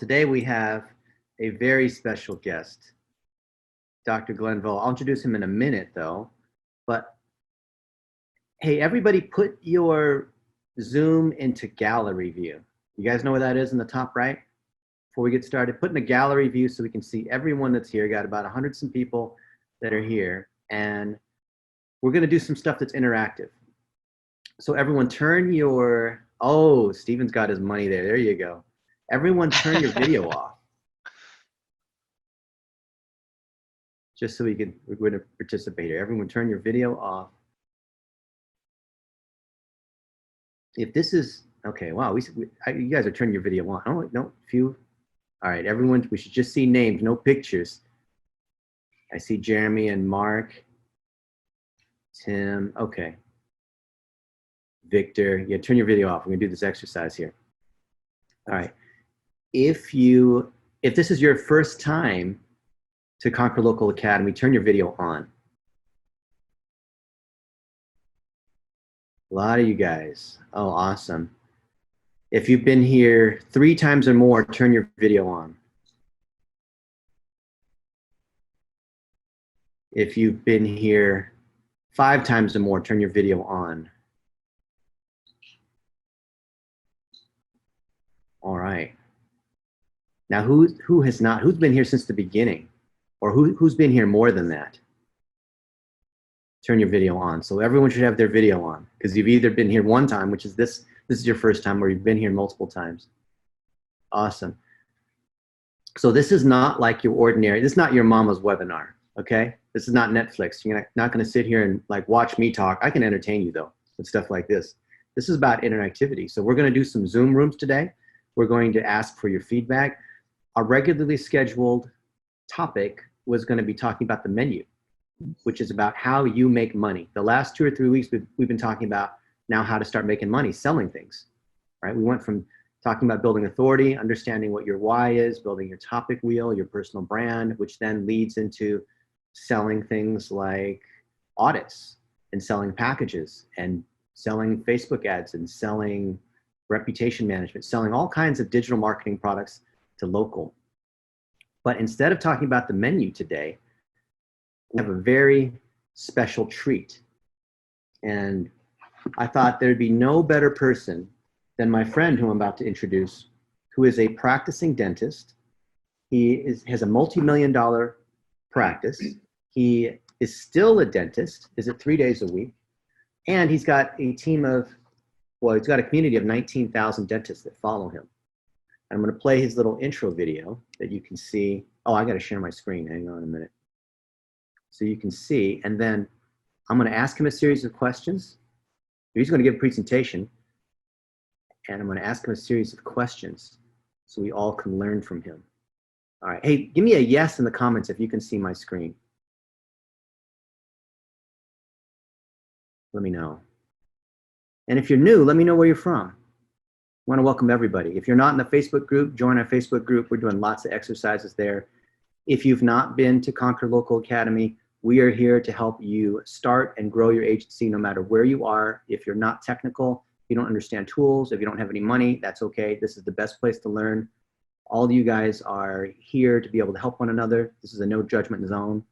today we have a very special guest, Dr. Glenn Vo. I'll introduce him in a minute though, but hey, everybody put your Zoom into gallery view. You guys know what that is in the top right? Before we get started, put in a gallery view so we can see everyone that's here. Got about 100 some people that are here, and we're gonna do some stuff that's interactive. So everyone turn your, oh, Steven's got his money there. There you go. Everyone turn your video off. Just so we're going to participate here. Everyone turn your video off. If this is, okay, wow, you guys are turning your video on. Oh, no, few. All right, everyone, we should just see names, no pictures. I see Jeremy and Mark, Tim, okay. Victor, yeah, turn your video off. We're gonna do this exercise here. All right, if this is your first time to Conquer Local Academy, turn your video on. A lot of you guys, oh, awesome. If you've been here 3 times or more, turn your video on. If you've been here 5 times or more, turn your video on. All right. Now, who has not? Who's been here since the beginning? Or who's been here more than that? Turn your video on. So everyone should have their video on, because you've either been here 1 time, which is this is your first time, or you've been here multiple times. Awesome. So this is not like your ordinary, this is not your mama's webinar, okay? This is not Netflix. You're not gonna sit here and like watch me talk. I can entertain you though, with stuff like this. This is about interactivity. So we're gonna do some Zoom rooms today. We're going to ask for your feedback. Our regularly scheduled topic was gonna be talking about the menu, which is about how you make money. The last 2 or 3 weeks, we've been talking about now how to start making money, selling things, right? We went from talking about building authority, understanding what your why is, building your topic wheel, your personal brand, which then leads into selling things like audits and selling packages and selling Facebook ads and selling reputation management, selling all kinds of digital marketing products to local. But instead of talking about the menu today, we have a very special treat. And I thought there'd be no better person than my friend who I'm about to introduce, who is a practicing dentist. He has a multi-million-dollar practice. He is still a dentist, is it 3 days a week. And he's got a team of, well, he's got a community of 19,000 dentists that follow him. And I'm gonna play his little intro video that you can see. Oh, I gotta share my screen, hang on a minute. So you can see, and then I'm gonna ask him a series of questions. He's gonna give a presentation, and I'm gonna ask him a series of questions so we all can learn from him. All right, hey, give me a yes in the comments if you can see my screen. Let me know. And if you're new, let me know where you're from. I wanna welcome everybody. If you're not in the Facebook group, join our Facebook group. We're doing lots of exercises there. If you've not been to Conquer Local Academy, we are here to help you start and grow your agency no matter where you are. If you're not technical, if you don't understand tools, if you don't have any money, that's okay. This is the best place to learn. All of you guys are here to be able to help one another. This is a no judgment zone.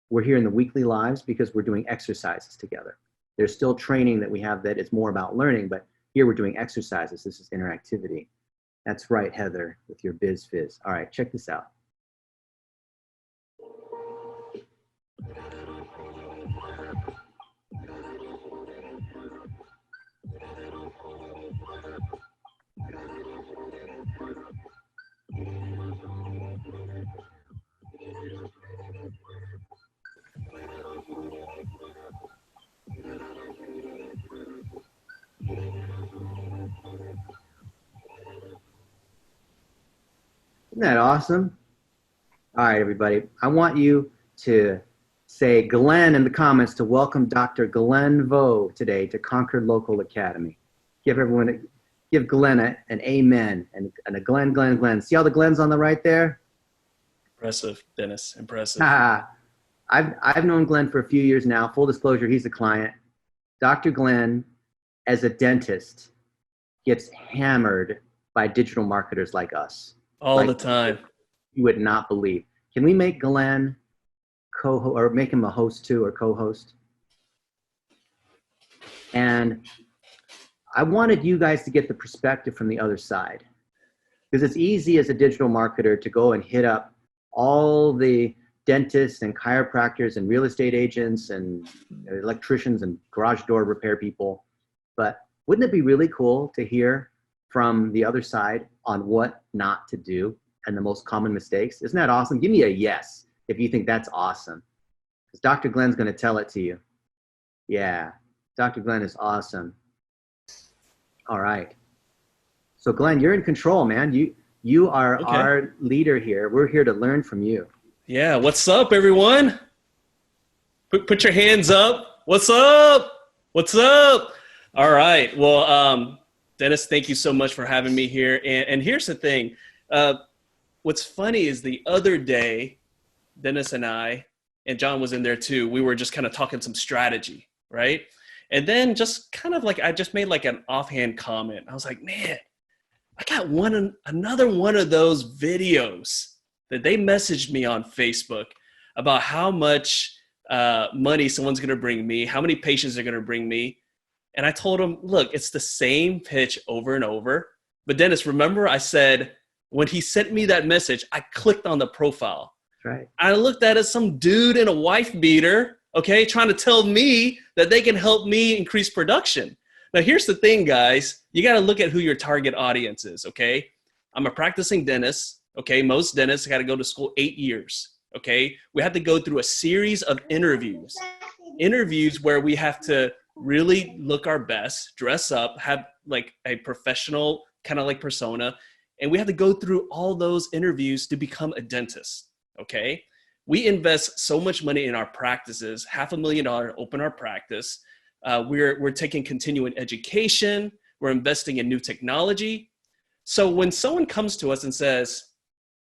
We're here in the weekly lives because we're doing exercises together. There's still training that we have that is more about learning, but here we're doing exercises. This is interactivity. That's right, Heather, with your biz fizz. All right, check this out. Isn't that awesome? All right, everybody. I want you to say Glenn in the comments to welcome Dr. Glenn Vo today to Conquer Local Academy. Give Glenn an amen and a Glenn, Glenn, Glenn. See all the Glens on the right there? Impressive, Dennis, impressive. I've known Glenn for a few years now. Full disclosure, he's a client. Dr. Glenn, as a dentist, gets hammered by digital marketers like us. All the time. You would not believe. Can we make Glenn co-host, or make him a host too, or co-host? And I wanted you guys to get the perspective from the other side, because it's easy as a digital marketer to go and hit up all the dentists and chiropractors and real estate agents and electricians and garage door repair people. But wouldn't it be really cool to hear from the other side on what not to do and the most common mistakes? Isn't that awesome? Give me a yes if you think that's awesome, because Dr. Glenn's going to tell it to you. Yeah, Dr. Glenn is awesome. All right. So Glenn, you're in control, man. You are our leader here. We're here to learn from you. Yeah. What's up, everyone? Put your hands up. What's up? What's up? All right. Well, Dennis, thank you so much for having me here. And here's the thing. What's funny is the other day, Dennis and I, and John was in there too, we were just kind of talking some strategy, right? And then just kind of like, I just made like an offhand comment. I was like, man, I got another one of those videos that they messaged me on Facebook about how much money someone's going to bring me, how many patients they're going to bring me. And I told them, look, it's the same pitch over and over. But Dennis, remember I said, when he sent me that message, I clicked on the profile. Right. I looked at it as some dude in a wife beater, okay, trying to tell me that they can help me increase production. Now, here's the thing, guys. You got to look at who your target audience is, okay? I'm a practicing dentist, okay? Most dentists got to go to school 8 years, okay? We have to go through a series of interviews where we have to really look our best, dress up, have like a professional kind of like persona, and we have to go through all those interviews to become a dentist, okay? We invest so much money in our practices, $500,000 to open our practice. We're taking continuing education. We're investing in new technology. So when someone comes to us and says,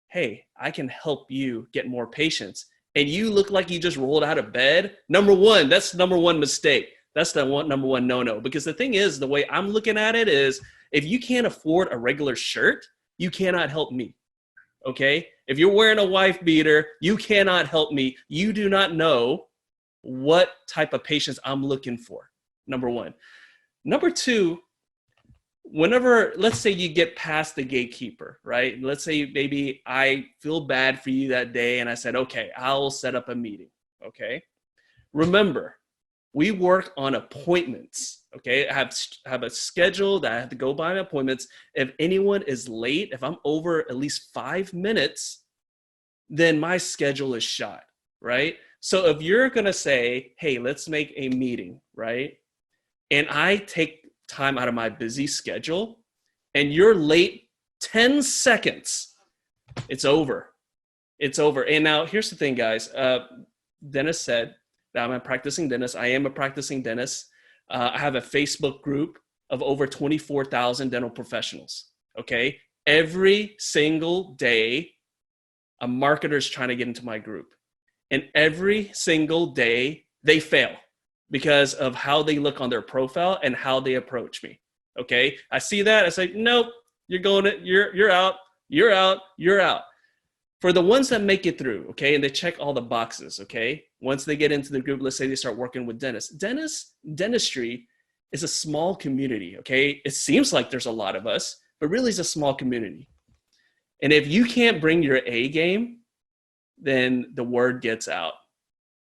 hey, I can help you get more patients, and you look like you just rolled out of bed, that's number one mistake. That's the number one no-no. Because the thing is, the way I'm looking at it is, if you can't afford a regular shirt, you cannot help me, okay? If you're wearing a wife beater, you cannot help me. You do not know what type of patients I'm looking for, number one. Number two, whenever, let's say you get past the gatekeeper, right? Let's say maybe I feel bad for you that day and I said, okay, I'll set up a meeting, okay? Remember, we work on appointments, okay? I have a schedule that I have to go by appointments. If anyone is late, if I'm over at least 5 minutes, then my schedule is shot, right? So if you're gonna say, hey, let's make a meeting, right? And I take time out of my busy schedule and you're late 10 seconds, it's over. It's over. And now here's the thing, guys. Dennis said that I'm a practicing dentist. I am a practicing dentist. I have a Facebook group of over 24,000 dental professionals, okay? Every single day, a marketer is trying to get into my group. And every single day, they fail because of how they look on their profile and how they approach me, okay? I see that, I say, nope, you're out, you're out, you're out. For the ones that make it through, okay, and they check all the boxes, okay, once they get into the group, let's say they start working with dentists. Dentistry is a small community, okay? It seems like there's a lot of us, but really it's a small community. And if you can't bring your A game, then the word gets out.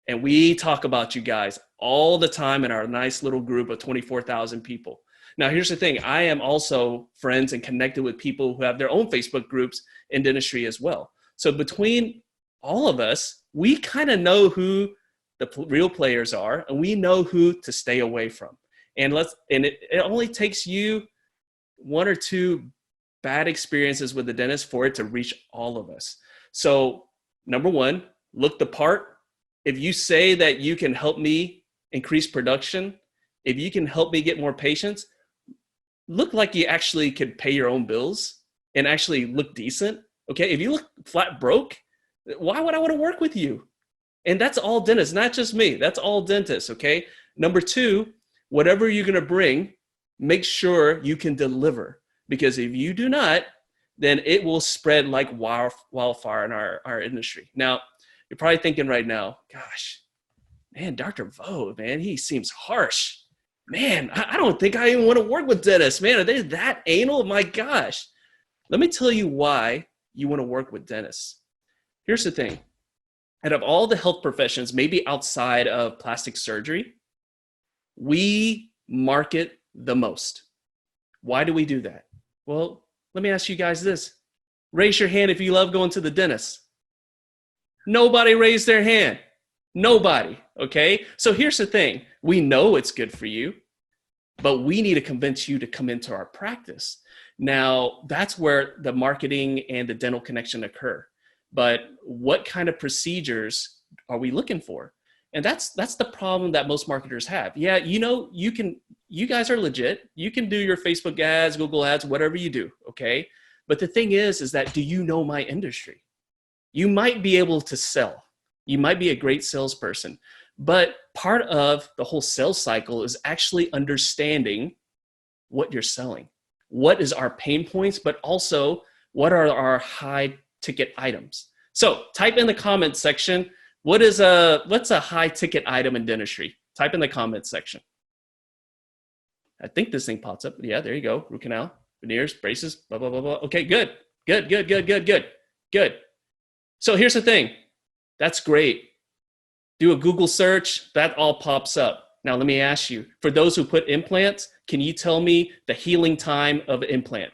And we talk about you guys all the time in our nice little group of 24,000 people. Now, here's the thing. I am also friends and connected with people who have their own Facebook groups in dentistry as well. So between all of us, we kind of know who the real players are, and we know who to stay away from. And it only takes you 1 or 2 bad experiences with the dentist for it to reach all of us. So number one, look the part. If you say that you can help me increase production, if you can help me get more patients, look like you actually could pay your own bills and actually look decent. Okay, if you look flat broke, why would I want to work with you? And that's all dentists, not just me. That's all dentists, okay? Number two, whatever you're going to bring, make sure you can deliver. Because if you do not, then it will spread like wildfire in our industry. Now, you're probably thinking right now, gosh, man, Dr. Vo, man, he seems harsh. Man, I don't think I even want to work with dentists. Man, are they that anal? My gosh. Let me tell you why you want to work with dentists. Here's the thing. Out of all the health professions, maybe outside of plastic surgery, we market the most. Why do we do that? Well, let me ask you guys this. Raise your hand if you love going to the dentist. Nobody raised their hand. Nobody, okay? So here's the thing. We know it's good for you, but we need to convince you to come into our practice. Now, that's where the marketing and the dental connection occur. But what kind of procedures are we looking for? And that's the problem that most marketers have. Yeah, you guys are legit. You can do your Facebook ads, Google ads, whatever you do, okay? But the thing is that do you know my industry? You might be able to sell. You might be a great salesperson, but part of the whole sales cycle is actually understanding what you're selling. What is our pain points, but also what are our high ticket items? So type in the comments section, what's a high ticket item in dentistry? Type in the comments section. I think this thing pops up. Yeah, there you go. Root canal, veneers, braces, blah, blah, blah, blah. Okay, good. So here's the thing. That's great. Do a Google search, that all pops up. Now let me ask you, for those who put implants, can you tell me the healing time of an implant?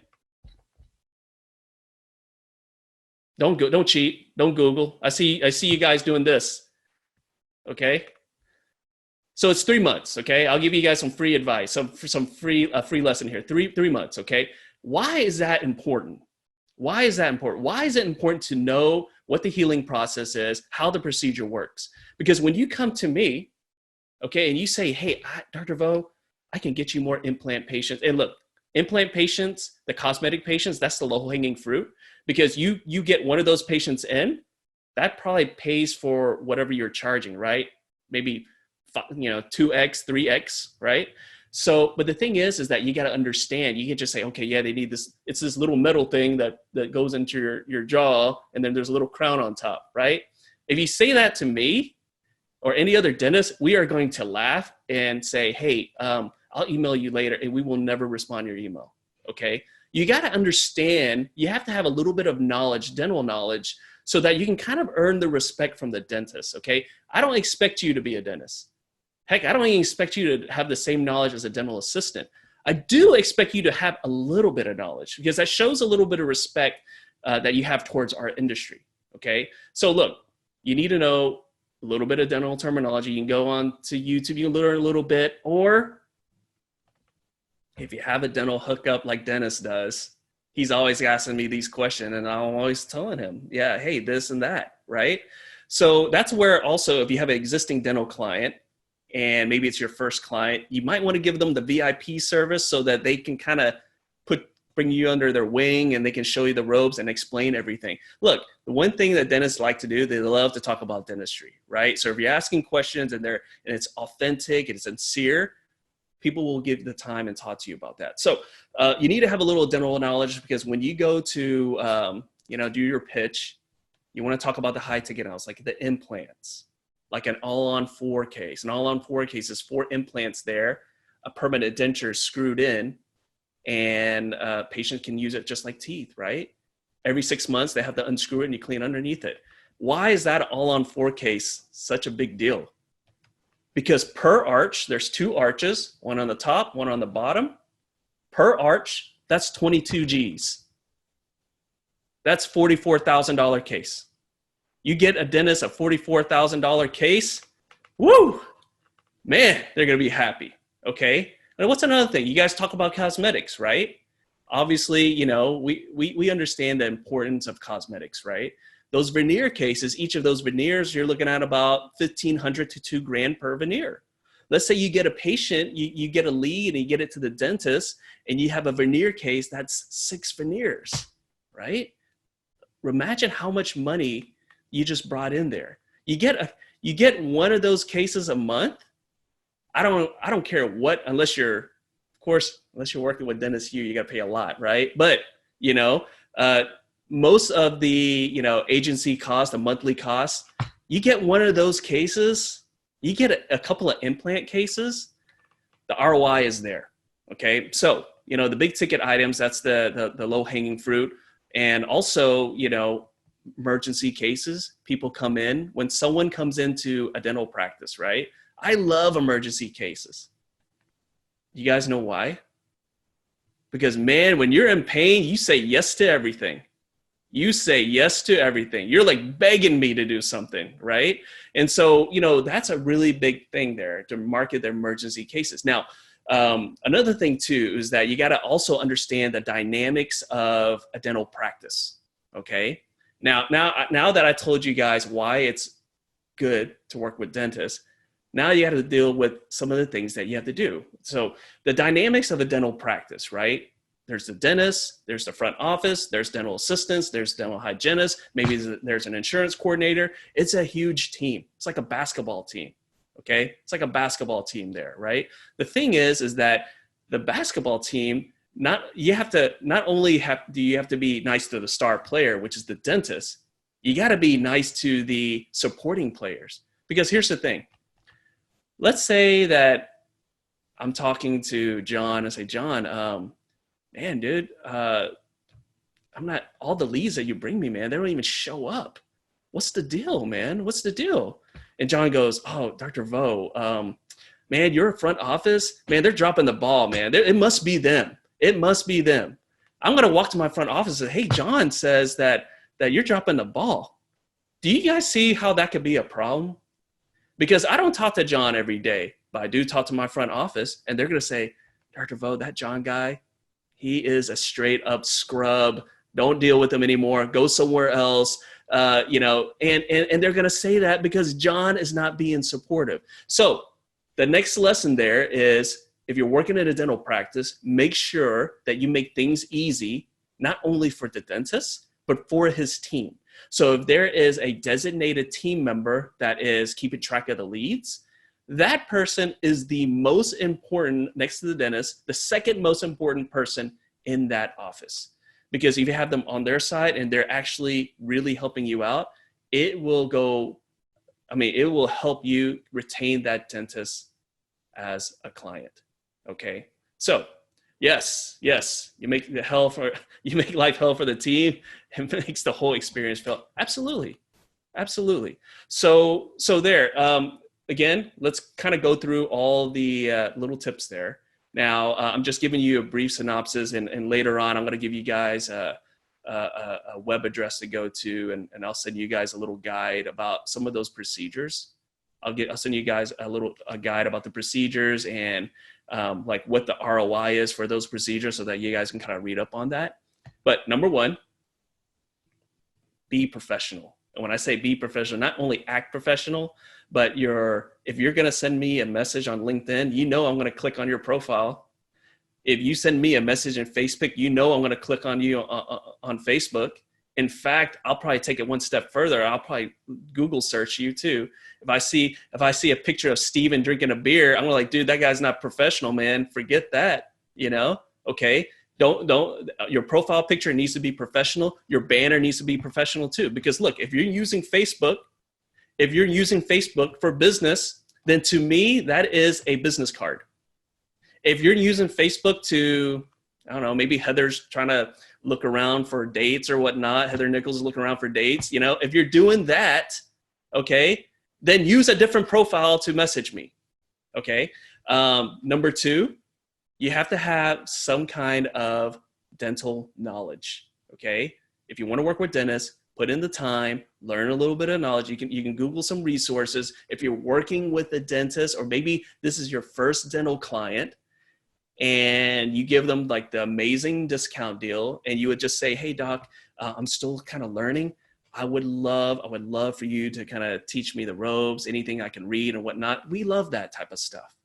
Don't cheat, don't Google. I see you guys doing this, okay? So it's 3 months, okay? I'll give you guys some free advice, some free lesson here, three months, okay? Why is that important? Why is that important? Why is it important to know what the healing process is, how the procedure works? Because when you come to me, okay, and you say, hey, Dr. Vo, I can get you more implant patients. And look, implant patients, the cosmetic patients, that's the low-hanging fruit. Because you get one of those patients in, that probably pays for whatever you're charging, right? Maybe 2x, 3x, right? So, but the thing is that you got to understand, you can just say, okay, yeah, they need this. It's this little metal thing that goes into your jaw, and then there's a little crown on top, right? If you say that to me or any other dentist, we are going to laugh and say, hey, I'll email you later, and we will never respond to your email, okay? You got to understand, you have to have a little bit of knowledge, dental knowledge, so that you can kind of earn the respect from the dentist, okay? I don't expect you to be a dentist. Heck, I don't even expect you to have the same knowledge as a dental assistant. I do expect you to have a little bit of knowledge because that shows a little bit of respect that you have towards our industry, okay? So look, you need to know a little bit of dental terminology. You can go on to YouTube, you can learn a little bit, or if you have a dental hookup like Dennis does, he's always asking me these questions and I'm always telling him, yeah, hey, this and that, right? So that's where also if you have an existing dental client, and maybe it's your first client, you might want to give them the VIP service so that they can kind of bring you under their wing and they can show you the ropes and explain everything. Look, the one thing that dentists like to do, they love to talk about dentistry, right? So if you're asking questions and it's authentic, it's sincere, people will give the time and talk to you about that. So you need to have a little dental knowledge because when you go to do your pitch, you want to talk about the high ticket items like the implants, like an all-on-4 case. An all-on-4 case is 4 implants there, a permanent denture screwed in, and a patient can use it just like teeth, right? Every 6 months, they have to unscrew it and you clean underneath it. Why is that all-on-4 case such a big deal? Because per arch, there's 2 arches, one on the top, one on the bottom. Per arch, that's 22 G's. That's $44,000 case. You get a dentist a $44,000 case, woo, man, they're gonna be happy, okay? And what's another thing? You guys talk about cosmetics, right? Obviously, we understand the importance of cosmetics, right? Those veneer cases, each of those veneers, you're looking at about $1,500 to $2,000 per veneer. Let's say you get a patient, you get a lead and you get it to the dentist and you have a veneer case, that's 6 veneers, right? Imagine how much money you just brought in there. You get one of those cases a month. I don't care what, unless you're working with Dennis Yu, you got to pay a lot, right? But Most of the, agency cost, the monthly cost, you get one of those cases, you get a couple of implant cases, the ROI is there. Okay. So, the big ticket items, that's the low hanging fruit. And also, emergency cases, people come in when someone comes into a dental practice, right? I love emergency cases. You guys know why? Because man, when you're in pain, you say yes to everything. You say yes to everything. You're like begging me to do something, right? And so, that's a really big thing there to market their emergency cases. Now, another thing too is that you got to also understand the dynamics of a dental practice. Okay. Now that I told you guys why it's good to work with dentists, now you got to deal with some of the things that you have to do. So the dynamics of a dental practice, right? There's the dentist, there's the front office, there's dental assistants, there's dental hygienists, maybe there's an insurance coordinator. It's a huge team. It's like a basketball team, okay? It's like a basketball team there, right? The thing is that the basketball team, not only do you have to be nice to the star player, which is the dentist, you got to be nice to the supporting players. Because here's the thing. Let's say that I'm talking to John and say, John, man, dude, all the leads that you bring me, man, they don't even show up. What's the deal, man? What's the deal? And John goes, oh, Dr. Vo, man, your front office, man, they're dropping the ball, man. It must be them. It must be them. I'm going to walk to my front office and say, hey, John says that you're dropping the ball. Do you guys see how that could be a problem? Because I don't talk to John every day, but I do talk to my front office, and they're going to say, Dr. Vo, that John guy, he is a straight up scrub. Don't deal with him anymore. Go somewhere else. And they're going to say that because John is not being supportive. So the next lesson there is, if you're working at a dental practice, make sure that you make things easy, not only for the dentist, but for his team. So if there is a designated team member that is keeping track of the leads, that person is the most important, next to the dentist, the second most important person in that office. Because if you have them on their side and they're actually really helping you out, it will help you retain that dentist as a client. Okay. So yes, you make life hell for the team. It makes the whole experience feel absolutely. So there, again, let's kind of go through all the little tips there. Now, I'm just giving you a brief synopsis, and later on, I'm going to give you guys a web address to go to, and I'll send you guys a little guide about some of those procedures. I'll send you guys a guide about the procedures and like what the ROI is for those procedures, so that you guys can kind of read up on that. But number one, be professional. And when I say be professional, not only act professional, but if you're going to send me a message on LinkedIn, I'm going to click on your profile. If you send me a message in Facebook, I'm going to click on you on Facebook. In fact, I'll probably take it one step further. I'll probably Google search you too. If I see a picture of Steven drinking a beer, I'm like, dude, that guy's not professional, man. Forget that. Okay. Don't your profile picture needs to be professional. Your banner needs to be professional too. Because look, if you're using Facebook for business, then to me, that is a business card. If you're using Facebook to, I don't know, maybe Heather's trying to look around for dates or whatnot. Heather Nichols is looking around for dates. If you're doing that, okay, then use a different profile to message me. Okay. Number two, you have to have some kind of dental knowledge. Okay. If you want to work with dentists, put in the time, learn a little bit of knowledge. You can Google some resources. If you're working with a dentist, or maybe this is your first dental client, and you give them like the amazing discount deal, and you would just say, hey doc, I'm still kind of learning. I would love for you to kind of teach me the ropes, anything I can read and whatnot. We love that type of stuff.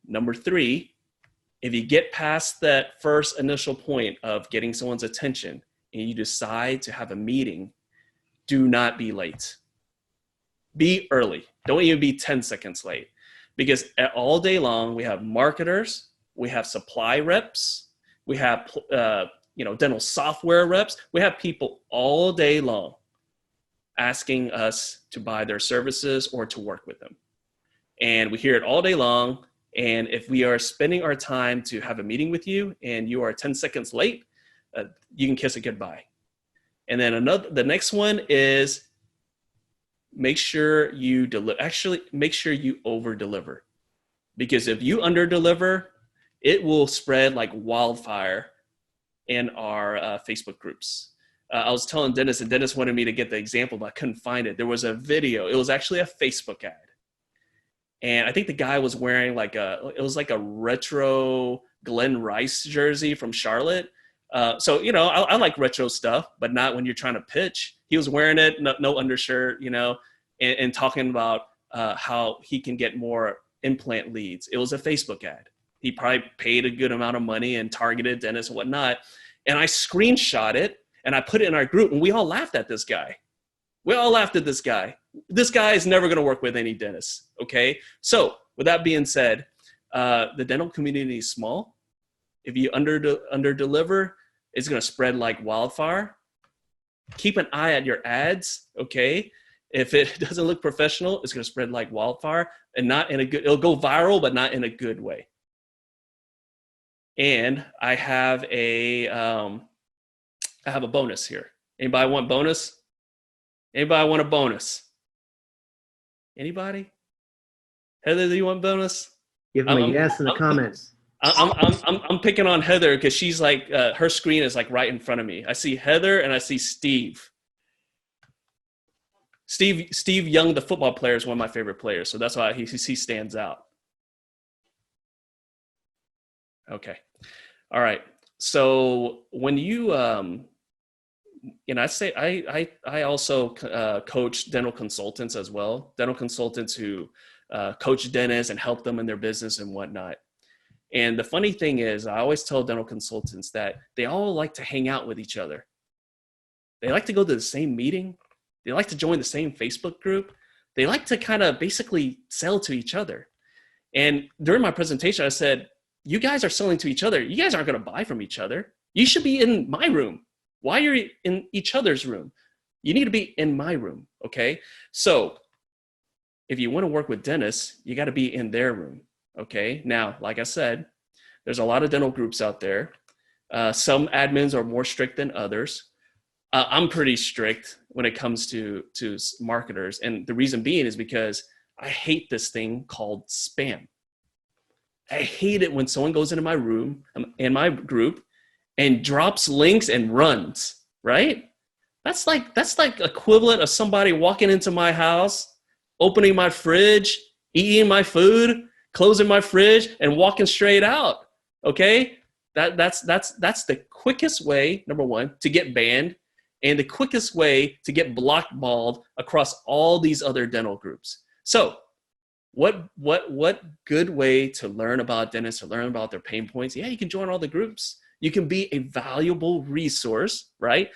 Number three, if you get past that first initial point of getting someone's attention and you decide to have a meeting, do not be late. Be early. Don't even be 10 seconds late. Because all day long, we have marketers, we have supply reps, we have dental software reps. We have people all day long asking us to buy their services or to work with them. And we hear it all day long. And if we are spending our time to have a meeting with you and you are 10 seconds late, you can kiss it goodbye. And then the next one is make sure you make sure you over deliver, because if you under deliver, it will spread like wildfire in our Facebook groups. I was telling Dennis, and Dennis wanted me to get the example, but I couldn't find it. There was a video. It was actually a Facebook ad. And I think the guy was wearing it was like a retro Glenn Rice jersey from Charlotte. So, I like retro stuff, but not when you're trying to pitch. He was wearing it, no undershirt, and talking about how he can get more implant leads. It was a Facebook ad. He probably paid a good amount of money and targeted dentists and whatnot. And I screenshot it and I put it in our group, and we all laughed at this guy. We all laughed at this guy. This guy is never going to work with any dentists. Okay. So with that being said, the dental community is small. If you under deliver, it's going to spread like wildfire. Keep an eye at your ads. Okay. If it doesn't look professional, it's going to spread like wildfire, and not in a good, it'll go viral, but not in a good way. And I have a bonus here. Anybody want bonus? Anybody want a bonus? Anybody? Heather, do you want bonus? Give them a yes in the comments. I'm picking on Heather because she's like, her screen is like right in front of me. I see Heather and I see Steve. Steve Young, the football player, is one of my favorite players, so that's why he stands out. Okay, all right. So when you, I also coach dental consultants as well. Dental consultants who coach dentists and help them in their business and whatnot. And the funny thing is, I always tell dental consultants that they all like to hang out with each other. They like to go to the same meeting. They like to join the same Facebook group. They like to kind of basically sell to each other. And during my presentation, I said, you guys are selling to each other. You guys aren't going to buy from each other. You should be in my room. Why are you in each other's room? You need to be in my room, okay? So if you want to work with dentists, you got to be in their room, okay? Now, like I said, there's a lot of dental groups out there. Some admins are more strict than others. I'm pretty strict when it comes to marketers. And the reason being is because I hate this thing called spam. I hate it when someone goes into my room, in my group, and drops links and runs, right? That's like equivalent of somebody walking into my house, opening my fridge, eating my food, closing my fridge, and walking straight out, okay? That's the quickest way, number one, to get banned, and the quickest way to get blackballed across all these other dental groups. So what good way to learn about dentists, to learn about their pain points? Yeah, you can join all the groups. You can be a valuable resource, right?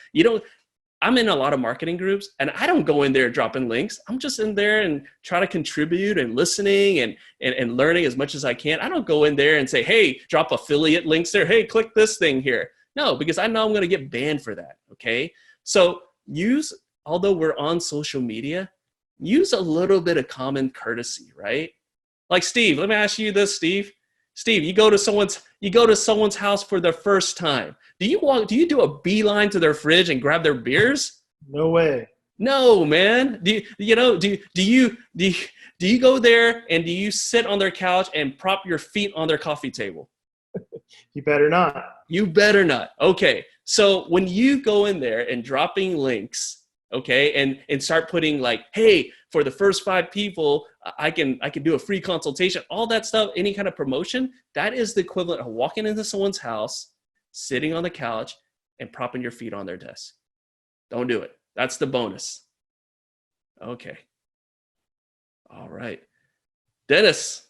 I'm in a lot of marketing groups, and I don't go in there dropping links. I'm just in there and try to contribute and listening and learning as much as I can. I don't go in there and say, hey, drop affiliate links there. Hey, click this thing here. No, because I know I'm going to get banned for that, okay? So although we're on social media, use a little bit of common courtesy, right? Like Steve, let me ask you this, Steve. Steve, you go to someone's house for the first time. Do you do a beeline to their fridge and grab their beers? No way. No, man. Do you go there and do you sit on their couch and prop your feet on their coffee table? You better not. You better not. Okay. So when you go in there and dropping links, okay, and start putting like, hey, for the first 5 people, I can do a free consultation, all that stuff, any kind of promotion, that is the equivalent of walking into someone's house, sitting on the couch, and propping your feet on their desk. Don't do it. That's the bonus. Okay. All right. Dennis,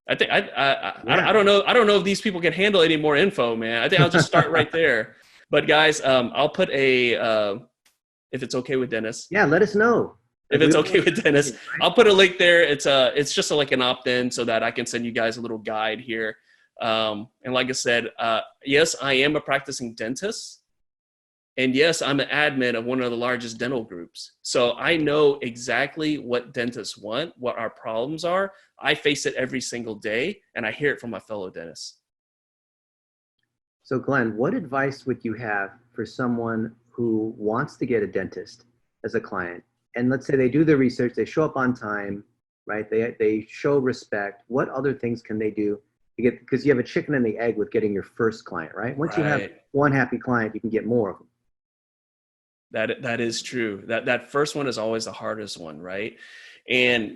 I think I don't know if these people can handle any more info, man. I think I'll just start right there. But guys, I'll put if it's okay with Dennis. Yeah, let us know. If it's okay with Dennis, I'll put a link there. It's just like an opt-in so that I can send you guys a little guide here. And like I said, yes, I am a practicing dentist. And yes, I'm an admin of one of the largest dental groups. So I know exactly what dentists want, what our problems are. I face it every single day, and I hear it from my fellow dentists. So Glenn, what advice would you have for someone who wants to get a dentist as a client? And let's say they do their research, they show up on time, right? They show respect. What other things can they do to get, because you have a chicken and the egg with getting your first client, right? Once you have one happy client, you can get more of them. That is true. That first one is always the hardest one, right? And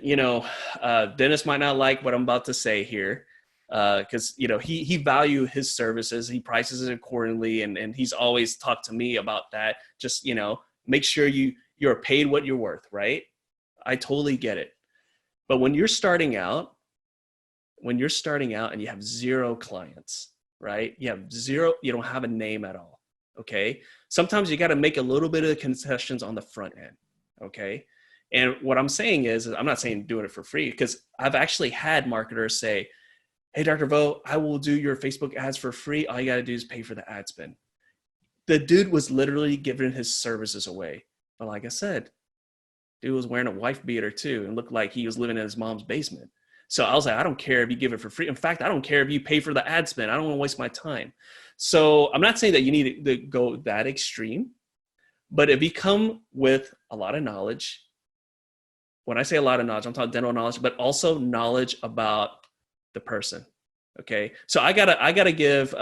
Dennis might not like what I'm about to say here, because he value his services, he prices it accordingly, and he's always talked to me about that. Just make sure you're paid what you're worth, right? I totally get it. But when you're starting out and you have zero clients, right? You have zero, you don't have a name at all. Okay. Sometimes you got to make a little bit of concessions on the front end. Okay. And what I'm saying is I'm not saying doing it for free, because I've actually had marketers say, hey, Dr. Vo, I will do your Facebook ads for free. All you got to do is pay for the ad spend. The dude was literally giving his services away. But like I said, dude was wearing a wife beater too and looked like he was living in his mom's basement. So I was like, I don't care if you give it for free. In fact, I don't care if you pay for the ad spend. I don't want to waste my time. So I'm not saying that you need to go that extreme, but if you come with a lot of knowledge, when I say a lot of knowledge, I'm talking dental knowledge, but also knowledge about the person. Okay. So I gotta give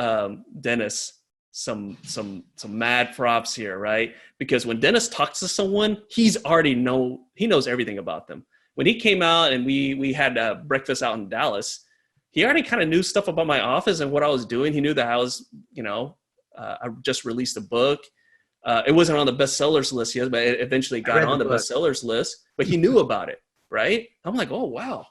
Dennis some mad props here, right? Because when Dennis talks to someone, he knows everything about them. When he came out and we had breakfast out in Dallas, he already kind of knew stuff about my office and what I was doing. He knew that I was, I just released a book. It wasn't on the bestsellers list yet, but it eventually got on the bestsellers list. But he knew about it, right? I'm like, oh wow,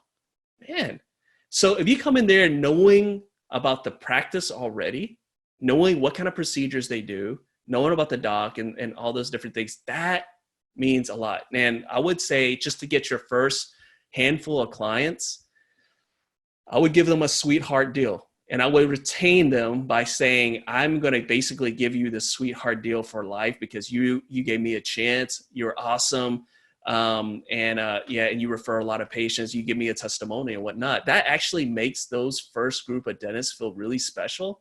man. So if you come in there knowing about the practice already, knowing what kind of procedures they do, knowing about the doc and all those different things, that means a lot. And I would say, just to get your first handful of clients, I would give them a sweetheart deal. And I would retain them by saying, I'm going to basically give you the sweetheart deal for life because you gave me a chance. You're awesome. And you refer a lot of patients. You give me a testimony and whatnot. That actually makes those first group of dentists feel really special.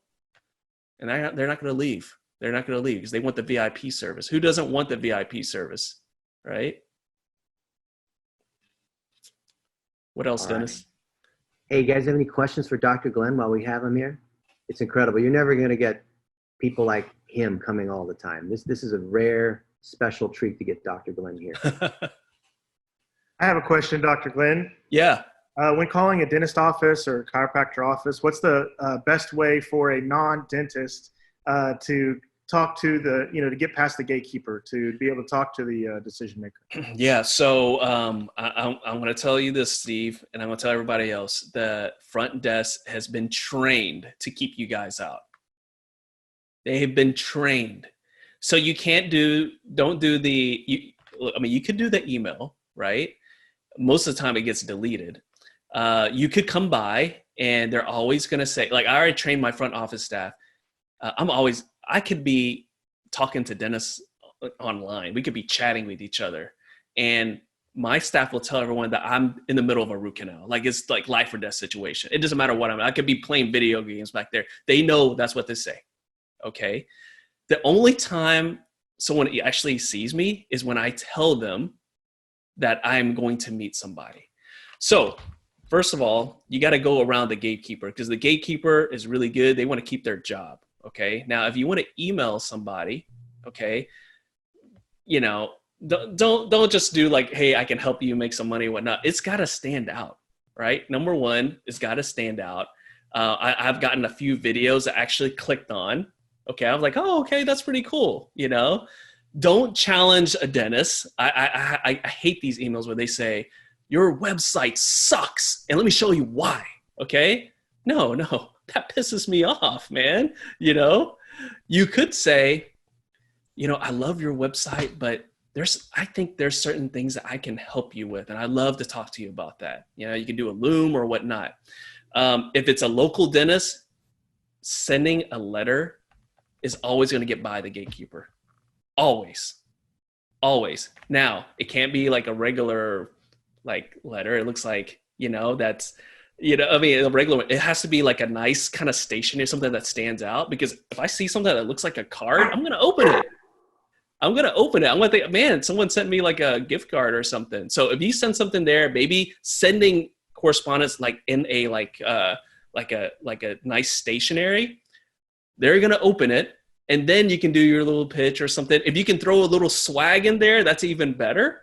And they're not going to leave. They're not going to leave because they want the VIP service. Who doesn't want the VIP service, right? What else, Dennis? Hey, you guys have any questions for Dr. Glenn while we have him here? It's incredible. You're never going to get people like him coming all the time. This is a rare, special treat to get Dr. Glenn here. I have a question, Dr. Glenn. Yeah. When calling a dentist office or chiropractor office, what's the best way for a non-dentist to talk to to get past the gatekeeper, to be able to talk to the decision maker? Yeah. So I'm going to tell you this, Steve, and I'm going to tell everybody else. The front desk has been trained to keep you guys out. They have been trained. So you can't you could do the email, right? Most of the time it gets deleted. You could come by and they're always going to say, like, I already trained my front office staff. I could be talking to dentists online. We could be chatting with each other. And my staff will tell everyone that I'm in the middle of a root canal. Like, it's like life or death situation. It doesn't matter what I could be playing video games back there. They know that's what they say. Okay. The only time someone actually sees me is when I tell them that I'm going to meet somebody. So first of all, you got to go around the gatekeeper, because the gatekeeper is really good. They want to keep their job. Okay. Now, if you want to email somebody, okay, don't just do like, hey, I can help you make some money and whatnot. It's got to stand out, right? Number one, it's got to stand out. I've gotten a few videos that actually clicked on. Okay. I was like, oh, okay, that's pretty cool. Don't challenge a dentist. I hate these emails where they say, your website sucks and let me show you why. Okay. No, that pisses me off, man. You could say, I love your website, but I think there's certain things that I can help you with. And I'd love to talk to you about that. You can do a Loom or whatnot. If it's a local dentist, sending a letter is always going to get by the gatekeeper. Always. Always. Now, it can't be like a regular like letter. It looks like, that's, I mean, a regular one. It has to be like a nice kind of stationery, something that stands out. Because if I see something that looks like a card, I'm going to open it. I'm going to think, man, someone sent me like a gift card or something. So if you send something there, maybe sending correspondence like in a like a nice stationery, they're going to open it. And then you can do your little pitch or something. If you can throw a little swag in there, that's even better.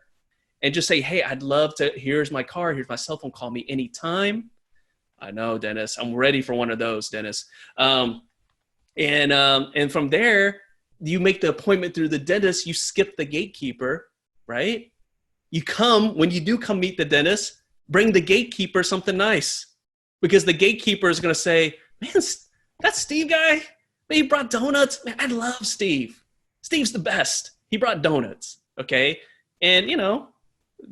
And just say, hey, I'd love to, here's my card, here's my cell phone, call me anytime. I know, Dennis, I'm ready for one of those, Dennis. And from there, you make the appointment through the dentist, you skip the gatekeeper, right? When you do come meet the dentist, bring the gatekeeper something nice. Because the gatekeeper is going to say, man, that Steve guy, he brought donuts. Man, I love Steve. Steve's the best. He brought donuts. Okay. And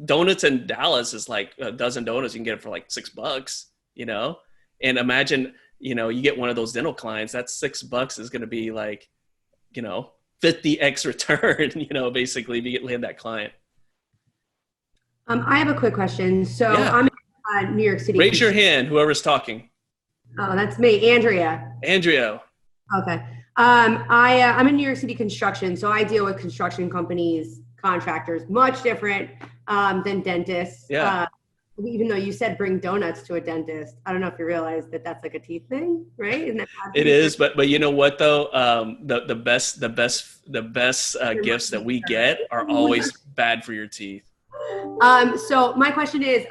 donuts in Dallas is like a dozen donuts. You can get it for like $6, and imagine, you get one of those dental clients, that $6 is going to be like, 50x return, basically if you land that client. I have a quick question. So Yeah. I'm in New York City. Raise your hand, whoever's talking. Oh, that's me, Andrea. Andrea. Okay. I'm in New York City construction, so I deal with construction companies, contractors, much different than dentists. Yeah. Even though you said bring donuts to a dentist, I don't know if you realize that that's like a teeth thing, right? Isn't that It is, but you know what though? The best gifts that we get are always bad for your teeth. So my question is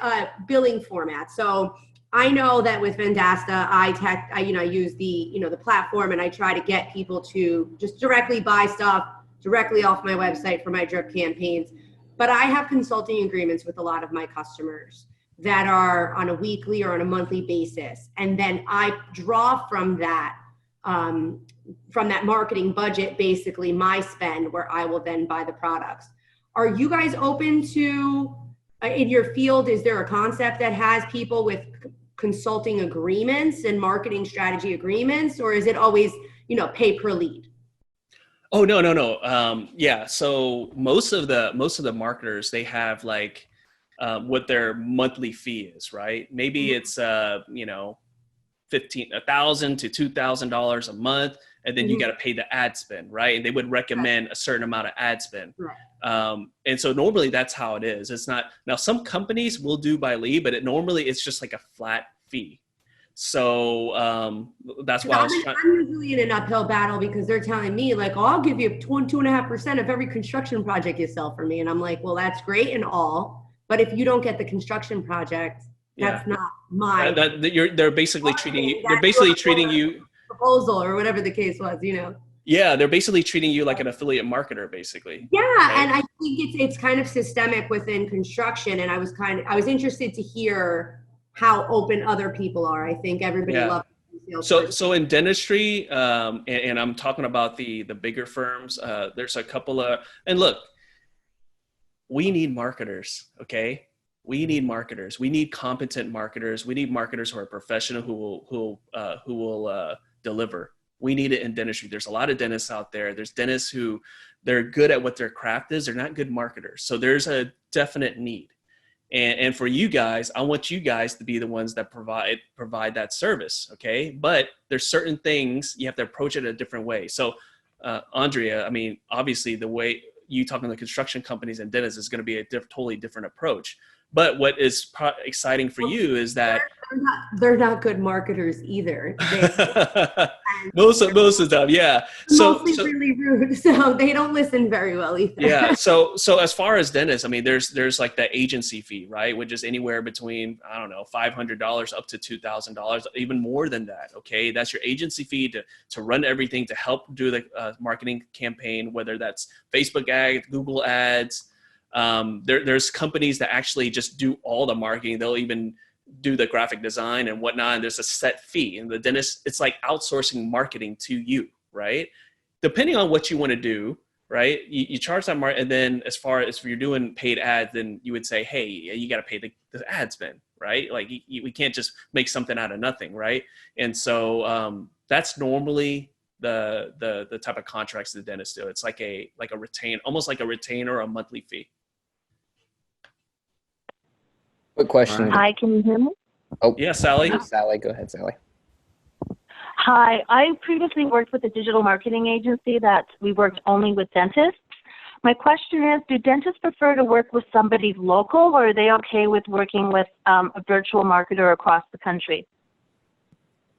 billing format. So I know that with Vendasta, I use the platform, and I try to get people to just directly buy stuff directly off my website for my drip campaigns. But I have consulting agreements with a lot of my customers that are on a weekly or on a monthly basis. And then I draw from that marketing budget, basically my spend, where I will then buy the products. Are you guys open to, in your field, is there a concept that has people with consulting agreements and marketing strategy agreements, or is it always, pay per lead? Oh, no. Yeah. So most of the marketers, they have like what their monthly fee is, right? Maybe it's $1,000 to $2,000 a month, and then you got to pay the ad spend, right? And they would recommend a certain amount of ad spend. Right. And so normally that's how it is. It's not, now some companies will do by lead, but normally it's just like a flat fee. So that's why I'm usually in an uphill battle, because they're telling me like, oh, I'll give you 2.5% of every construction project you sell for me. And I'm like, well, that's great and all, but if you don't get the construction project, that's not my. They're basically treating you. They're basically treating you proposal or whatever the case was, Yeah, they're basically treating you like an affiliate marketer, basically. Yeah, right? And I think it's kind of systemic within construction, and I was interested to hear how open other people are. I think everybody loves sales. So in dentistry, and I'm talking about the bigger firms. There's a couple of, and look, we need marketers. Okay, we need marketers. We need competent marketers. We need marketers who are professional, who will deliver. We need it in dentistry. There's a lot of dentists out there. There's dentists who they're good at what their craft is. They're not good marketers. So there's a definite need. And for you guys, I want you guys to be the ones that provide that service. Okay. But there's certain things you have to approach it a different way. So Andrea, I mean, obviously the way you talk to the construction companies and dentists is going to be a totally different approach. But what is exciting for you is that they're not good marketers either. Most of the time, yeah. Mostly really rude, so they don't listen very well either. Yeah. So as far as dentists, I mean, there's like the agency fee, right? Which is anywhere between, I don't know, $500 up to $2,000, even more than that. Okay, that's your agency fee to run everything, to help do the marketing campaign, whether that's Facebook ads, Google ads. There's companies that actually just do all the marketing. They'll even do the graphic design and whatnot. And there's a set fee, and the dentist, it's like outsourcing marketing to you, right? Depending on what you want to do, right? You charge that and then as far as if you're doing paid ads, then you would say, hey, you got to pay the ad spend, right? Like we can't just make something out of nothing, right? And so That's normally the type of contracts the dentists do. It's like a almost like a retainer or a monthly fee. Quick question. Right. Hi, can you hear me? Oh, Yeah, Sally. Sally, go ahead, Sally. Hi, I previously worked with a digital marketing agency that we worked only with dentists. My question is, do dentists prefer to work with somebody local, or are they okay with working with a virtual marketer across the country?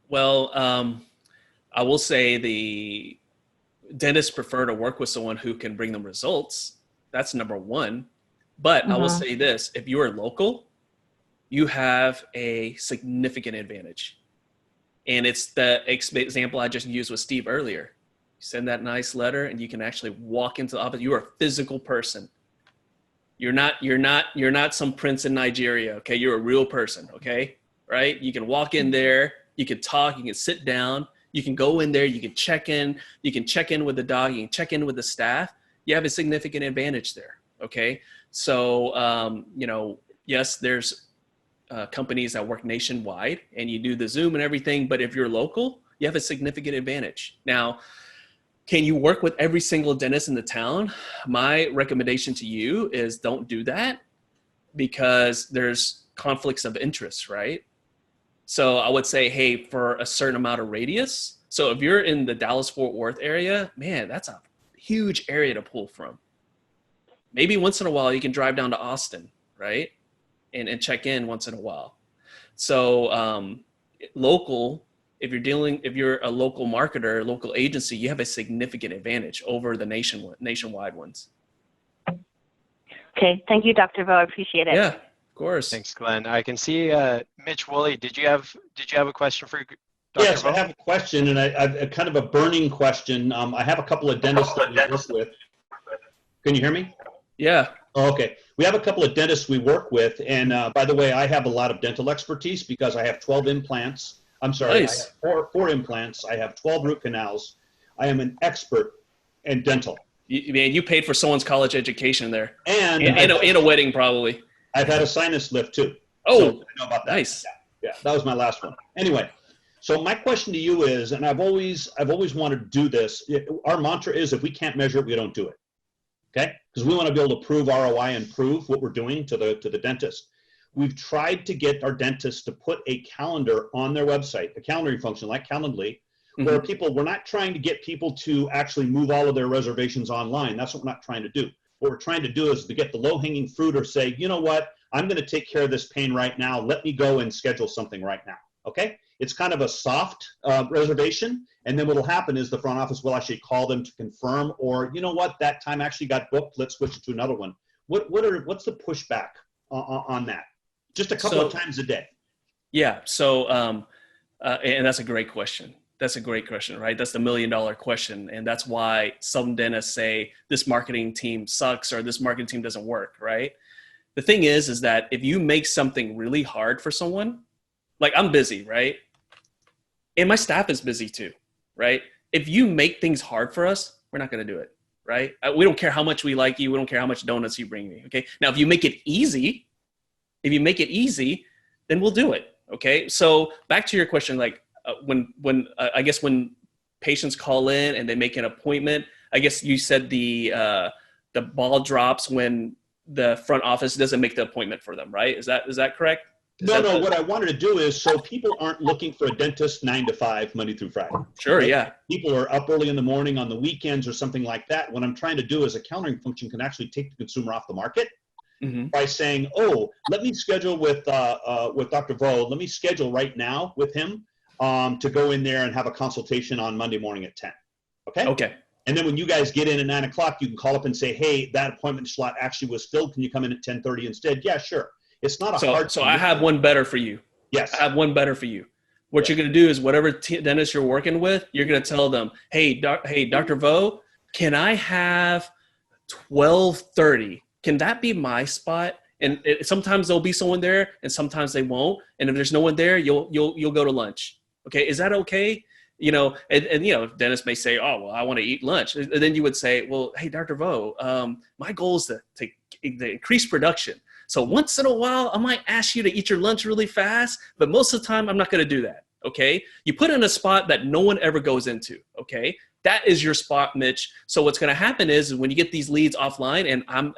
Well, I will say the dentists prefer to work with someone who can bring them results. That's number one. But I will say this, if you are local, you have a significant advantage. And it's the example I just used with Steve earlier. You send that nice letter and you can actually walk into the office. You are a physical person. You're not some prince in Nigeria, okay? You're a real person, okay? Right? You can walk in there, you can talk, you can sit down, you can go in there, you can check in with the dog, you can check in with the staff. You have a significant advantage there, okay? So, yes, there's companies that work nationwide and you do the Zoom and everything, but if you're local, you have a significant advantage. Now, can you work with every single dentist in the town? My recommendation to you is don't do that because there's conflicts of interest, right? So I would say, hey, for a certain amount of radius. So if you're in the Dallas-Fort Worth area, man, that's a huge area to pull from. Maybe once in a while you can drive down to Austin, right? And check in once in a while. So local, if you're a local marketer, local agency, you have a significant advantage over the nationwide ones. Okay, thank you, Dr. Vo. I appreciate it. Yeah, of course. Thanks, Glenn. I can see Mitch Woolley. Did you have a question for Dr. Yes, Vo? I have a question, and I've kind of a burning question. I have a couple of dentists that we work with. Can you hear me? Yeah. Oh, okay. We have a couple of dentists we work with, and by the way, I have a lot of dental expertise because I have 12 implants. I'm sorry, Nice. I have four implants. I have 12 root canals. I am an expert in dental. You paid for someone's college education there. And In a wedding, probably. I've had a sinus lift too. Oh, So I know about that. nice. Yeah, that was my last one. Anyway, so my question to you is, and I've always wanted to do this. Our mantra is, if we can't measure it, we don't do it. Okay? Because we want to be able to prove ROI and prove what we're doing to the dentist. We've tried to get our dentists to put a calendar on their website, a calendaring function like Calendly, where we're not trying to get people to actually move all of their reservations online. That's what we're not trying to do. What we're trying to do is to get the low-hanging fruit or say, you know what, I'm going to take care of this pain right now. Let me go and schedule something right now. Okay? It's kind of a soft reservation. And then what will happen is the front office will actually call them to confirm, or you know what, that time actually got booked. Let's switch it to another one. What's the pushback on that? Just a couple of times a day. Yeah. So, and that's a great question. That's a great question, right? That's the $1 million question. And that's why some dentists say this marketing team sucks or this marketing team doesn't work, right? The thing is that if you make something really hard for someone, like I'm busy, right? And my staff is busy too, right? If you make things hard for us, we're not going to do it, right? We don't care how much we like you. We don't care how much donuts you bring me, okay? Now, if you make it easy, then we'll do it, okay? So back to your question, like when patients call in and they make an appointment, I guess you said the ball drops when the front office doesn't make the appointment for them, right? Is that correct? No. What I wanted to do is so people aren't looking for a dentist 9 to 5, Monday through Friday. Sure, right? yeah. People are up early in the morning on the weekends or something like that. What I'm trying to do is a calendaring function can actually take the consumer off the market by saying, oh, let me schedule with Dr. Vo. Let me schedule right now with him to go in there and have a consultation on Monday morning at 10. Okay? Okay. And then when you guys get in at 9 o'clock, you can call up and say, hey, that appointment slot actually was filled. Can you come in at 10:30 instead? Yeah, sure. It's not a hard. So I have one better for you. Yes. I have one better for you. What you're going to do is whatever dentist you're working with, you're going to tell them, hey, Dr. Vo, can I have 12:30? Can that be my spot? And sometimes there'll be someone there and sometimes they won't. And if there's no one there, you'll go to lunch. Okay. Is that okay? You know, and you know, dentists may say, oh, well, I want to eat lunch. And then you would say, well, hey, Dr. Vo, my goal is to increase production. So once in a while, I might ask you to eat your lunch really fast, but most of the time, I'm not going to do that. Okay. You put in a spot that no one ever goes into. Okay. That is your spot, Mitch. So what's going to happen is when you get these leads offline and I'm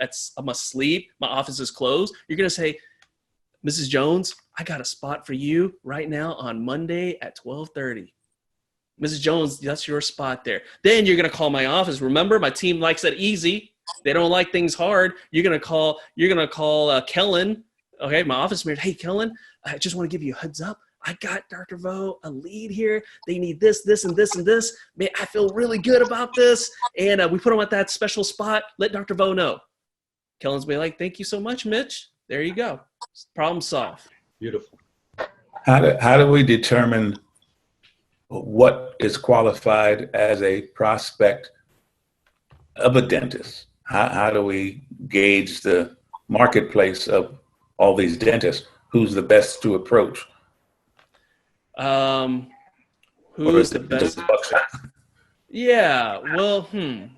asleep, my office is closed, you're going to say, Mrs. Jones, I got a spot for you right now on Monday at 12:30. Mrs. Jones, that's your spot there. Then you're going to call my office. Remember, my team likes it easy. They don't like things hard. You're going to call Kellen. Okay. My office manager. Hey, Kellen, I just want to give you a heads up. I got Dr. Vo a lead here. They need this, this, and this, and this. Man, I feel really good about this. And we put them at that special spot. Let Dr. Vo know. Kellen's be like, thank you so much, Mitch. There you go. Problem solved. Beautiful. How do we determine what is qualified as a prospect of a dentist? How do we gauge the marketplace of all these dentists? Who's the best to approach? Who's the best? Yeah. Well,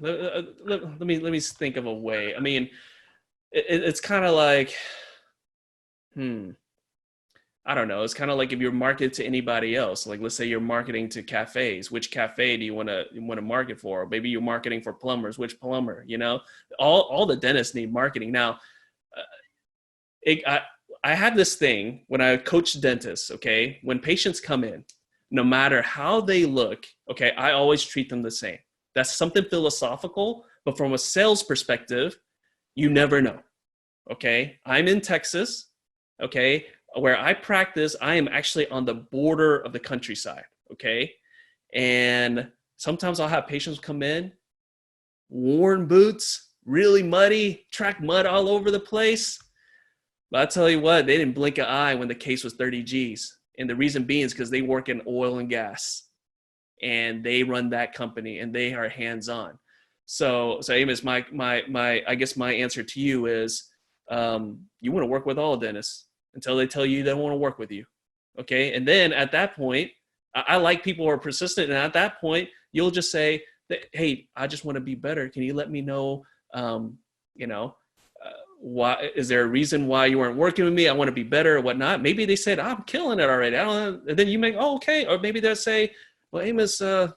let me think of a way. I mean, it's kind of like, I don't know. It's kind of like if you're marketed to anybody else. Like, let's say you're marketing to cafes. Which cafe do you want to market for? Maybe you're marketing for plumbers. Which plumber? You know, all the dentists need marketing now. I have this thing when I coach dentists. Okay, when patients come in, no matter how they look, okay, I always treat them the same. That's something philosophical, but from a sales perspective, you never know. Okay, I'm in Texas. Okay, where I practice, I am actually on the border of the countryside. Okay, and sometimes I'll have patients come in, worn boots, really muddy, track mud all over the place. But I tell you what, they didn't blink an eye when the case was 30 G's. And the reason being is because they work in oil and gas and they run that company and they are hands-on. So Amos, I guess my answer to you is, you want to work with all dentists until they tell you they don't want to work with you. Okay. And then at that point, I like people who are persistent. And at that point, you'll just say, hey, I just want to be better. Can you let me know, why is there a reason why you weren't working with me? I want to be better or whatnot. Maybe they said, I'm killing it already. I don't know. And then you make, oh, okay. Or maybe they'll say, well, Amos, I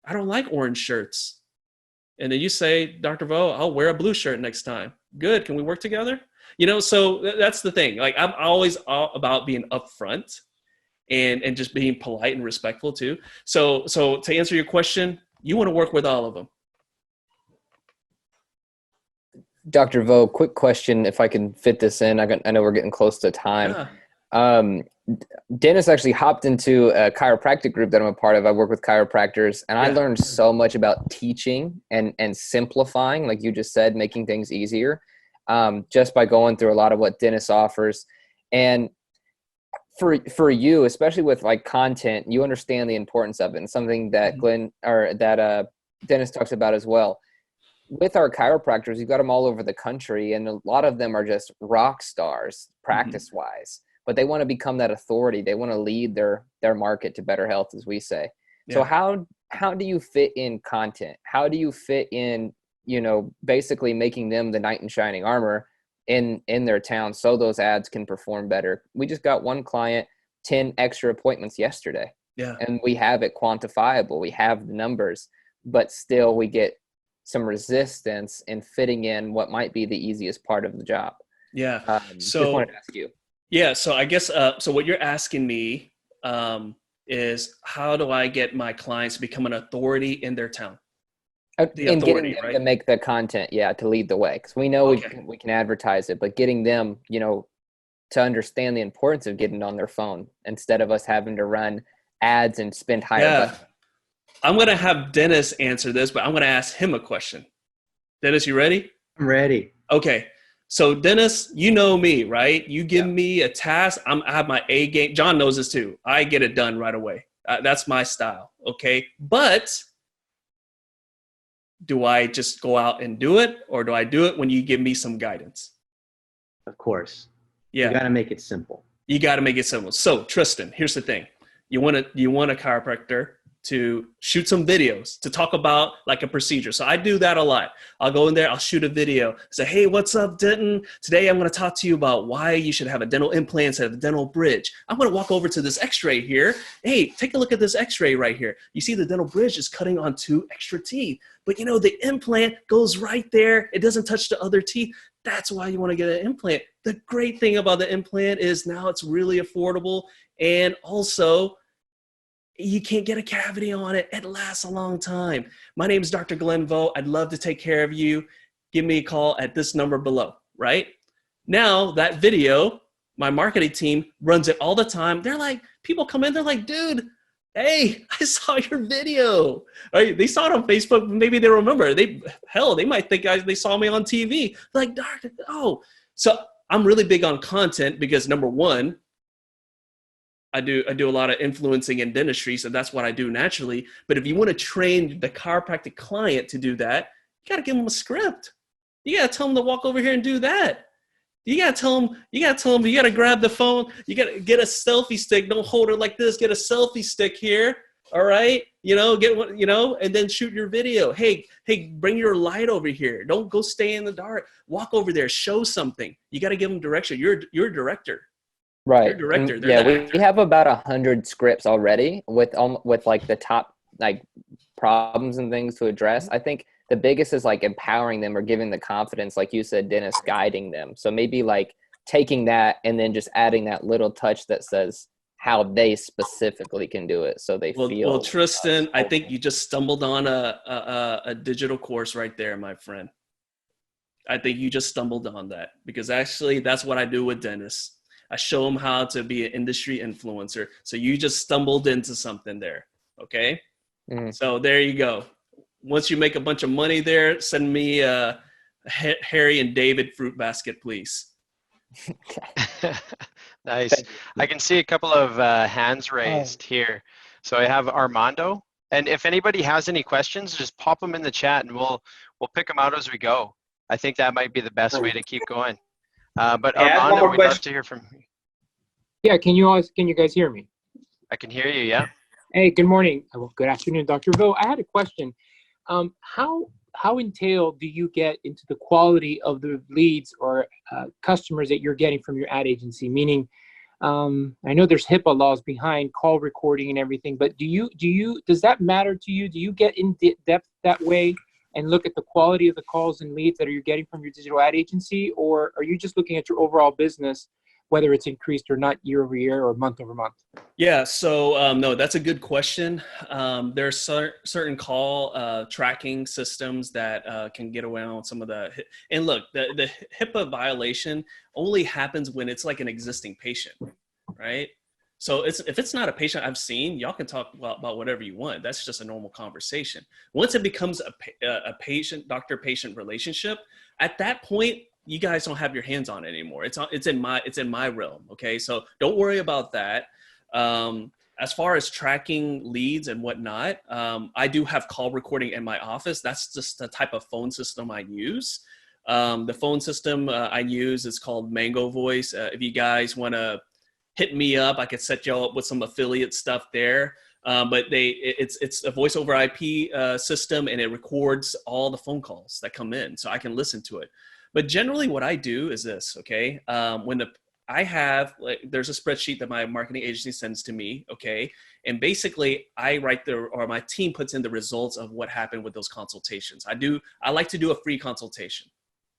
don't like orange shirts. And then you say, Dr. Vo, I'll wear a blue shirt next time. Good. Can we work together? So that's the thing. Like, I'm always all about being upfront and just being polite and respectful too. So to answer your question, you want to work with all of them. Dr. Vo, quick question, if I can fit this in. I know we're getting close to time. Yeah. Dennis actually hopped into a chiropractic group that I'm a part of. I work with chiropractors, and I learned so much about teaching and simplifying, like you just said, making things easier, just by going through a lot of what Dennis offers. And for you, especially with like content, you understand the importance of it, and something that Dennis talks about as well. With our chiropractors, you've got them all over the country, and a lot of them are just rock stars practice-wise, but they want to become that authority. They want to lead their market to better health, as we say. Yeah. So how do you fit in content? How do you fit in, basically making them the knight in shining armor in their town so those ads can perform better? We just got one client 10 extra appointments yesterday. Yeah. And we have it quantifiable. We have the numbers, but still we get some resistance in fitting in what might be the easiest part of the job. Yeah. So just wanted to ask you. Yeah. So I guess, so what you're asking me is how do I get my clients to become an authority in their town? Getting them to make the content, to lead the way. Because we know we can advertise it, but getting them, to understand the importance of getting on their phone instead of us having to run ads and spend higher budget. I'm going to have Dennis answer this, but I'm going to ask him a question. Dennis, you ready? I'm ready. Okay. So Dennis, you know me, right? You give me a task. I have my A game. John knows this too. I get it done right away. That's my style. Okay. But do I just go out and do it, or do I do it when you give me some guidance? Of course. Yeah. You got to make it simple. You got to make it simple. So Tristan, here's the thing. You want a chiropractor to shoot some videos to talk about like a procedure. So I do that a lot. I'll go in there, I'll shoot a video, say, hey, what's up, Denton? Today I'm going to talk to you about why you should have a dental implant instead of a dental bridge. I'm going to walk over to this x-ray here. Hey, take a look at this x-ray right here. You see the dental bridge is cutting on 2 extra teeth, but you know, the implant goes right there. It doesn't touch the other teeth. That's why you want to get an implant. The great thing about the implant is now it's really affordable, and also you can't get a cavity on it. It lasts a long time. My name is Dr. Glenn Vo. I'd love to take care of you. Give me a call at this number below, right? Now that video, my marketing team runs it all the time. They're like, people come in, they're like, dude, hey, I saw your video. Right? They saw it on Facebook. Maybe they remember. They might think they saw me on TV. They're like, Doctor, oh. So I'm really big on content because number one, I do a lot of influencing in dentistry, so that's what I do naturally. But if you want to train the chiropractic client to do that, you got to give them a script. You got to tell them to walk over here and do that. You got to tell them, you got to grab the phone. You got to get a selfie stick. Don't hold it like this. Get a selfie stick here. All right. Get one, and then shoot your video. Hey, bring your light over here. Don't go stay in the dark. Walk over there. Show something. You got to give them direction. You're a director. Right. You're a director. Yeah, we have about 100 scripts already with like the top like problems and things to address. I think the biggest is like empowering them or giving the confidence, like you said, Dennis, guiding them. So maybe like taking that and then just adding that little touch that says how they specifically can do it, so they feel. Well, Tristan, I think you just stumbled on a digital course right there, my friend. I think you just stumbled on that, because actually that's what I do with dentists. I show them how to be an industry influencer. So you just stumbled into something there. Okay. So there you go. Once you make a bunch of money there, send me a Harry and David fruit basket, please. Nice. I can see a couple of hands raised here. So I have Armando. And if anybody has any questions, just pop them in the chat and we'll pick them out as we go. I think that might be the best way to keep going. But Armando, we'd love to hear from you. Yeah, can you guys hear me? I can hear you, yeah. Hey, good morning. Well, good afternoon, Dr. Vo. I had a question. How entailed do you get into the quality of the leads or customers that you're getting from your ad agency? Meaning, I know there's HIPAA laws behind call recording and everything, but does that matter to you? Do you get in depth that way and look at the quality of the calls and leads that you're getting from your digital ad agency, or are you just looking at your overall business, whether it's increased or not year over year or month over month? Yeah, so no, that's a good question. There are certain call tracking systems that can get around some of the, and look, the HIPAA violation only happens when it's like an existing patient, right? So if it's not a patient I've seen, y'all can talk about whatever you want. That's just a normal conversation. Once it becomes a doctor-patient relationship, at that point, you guys don't have your hands on it anymore. It's in my realm. Okay, so don't worry about that. As far as tracking leads and whatnot, I do have call recording in my office. That's just the type of phone system I use. The phone system I use is called Mango Voice. If you guys want to hit me up, I could set you up with some affiliate stuff there. But it's a voice over IP system, and it records all the phone calls that come in, so I can listen to it. But generally what I do is this, okay? There's a spreadsheet that my marketing agency sends to me, okay? And basically I my team puts in the results of what happened with those consultations. I like to do a free consultation,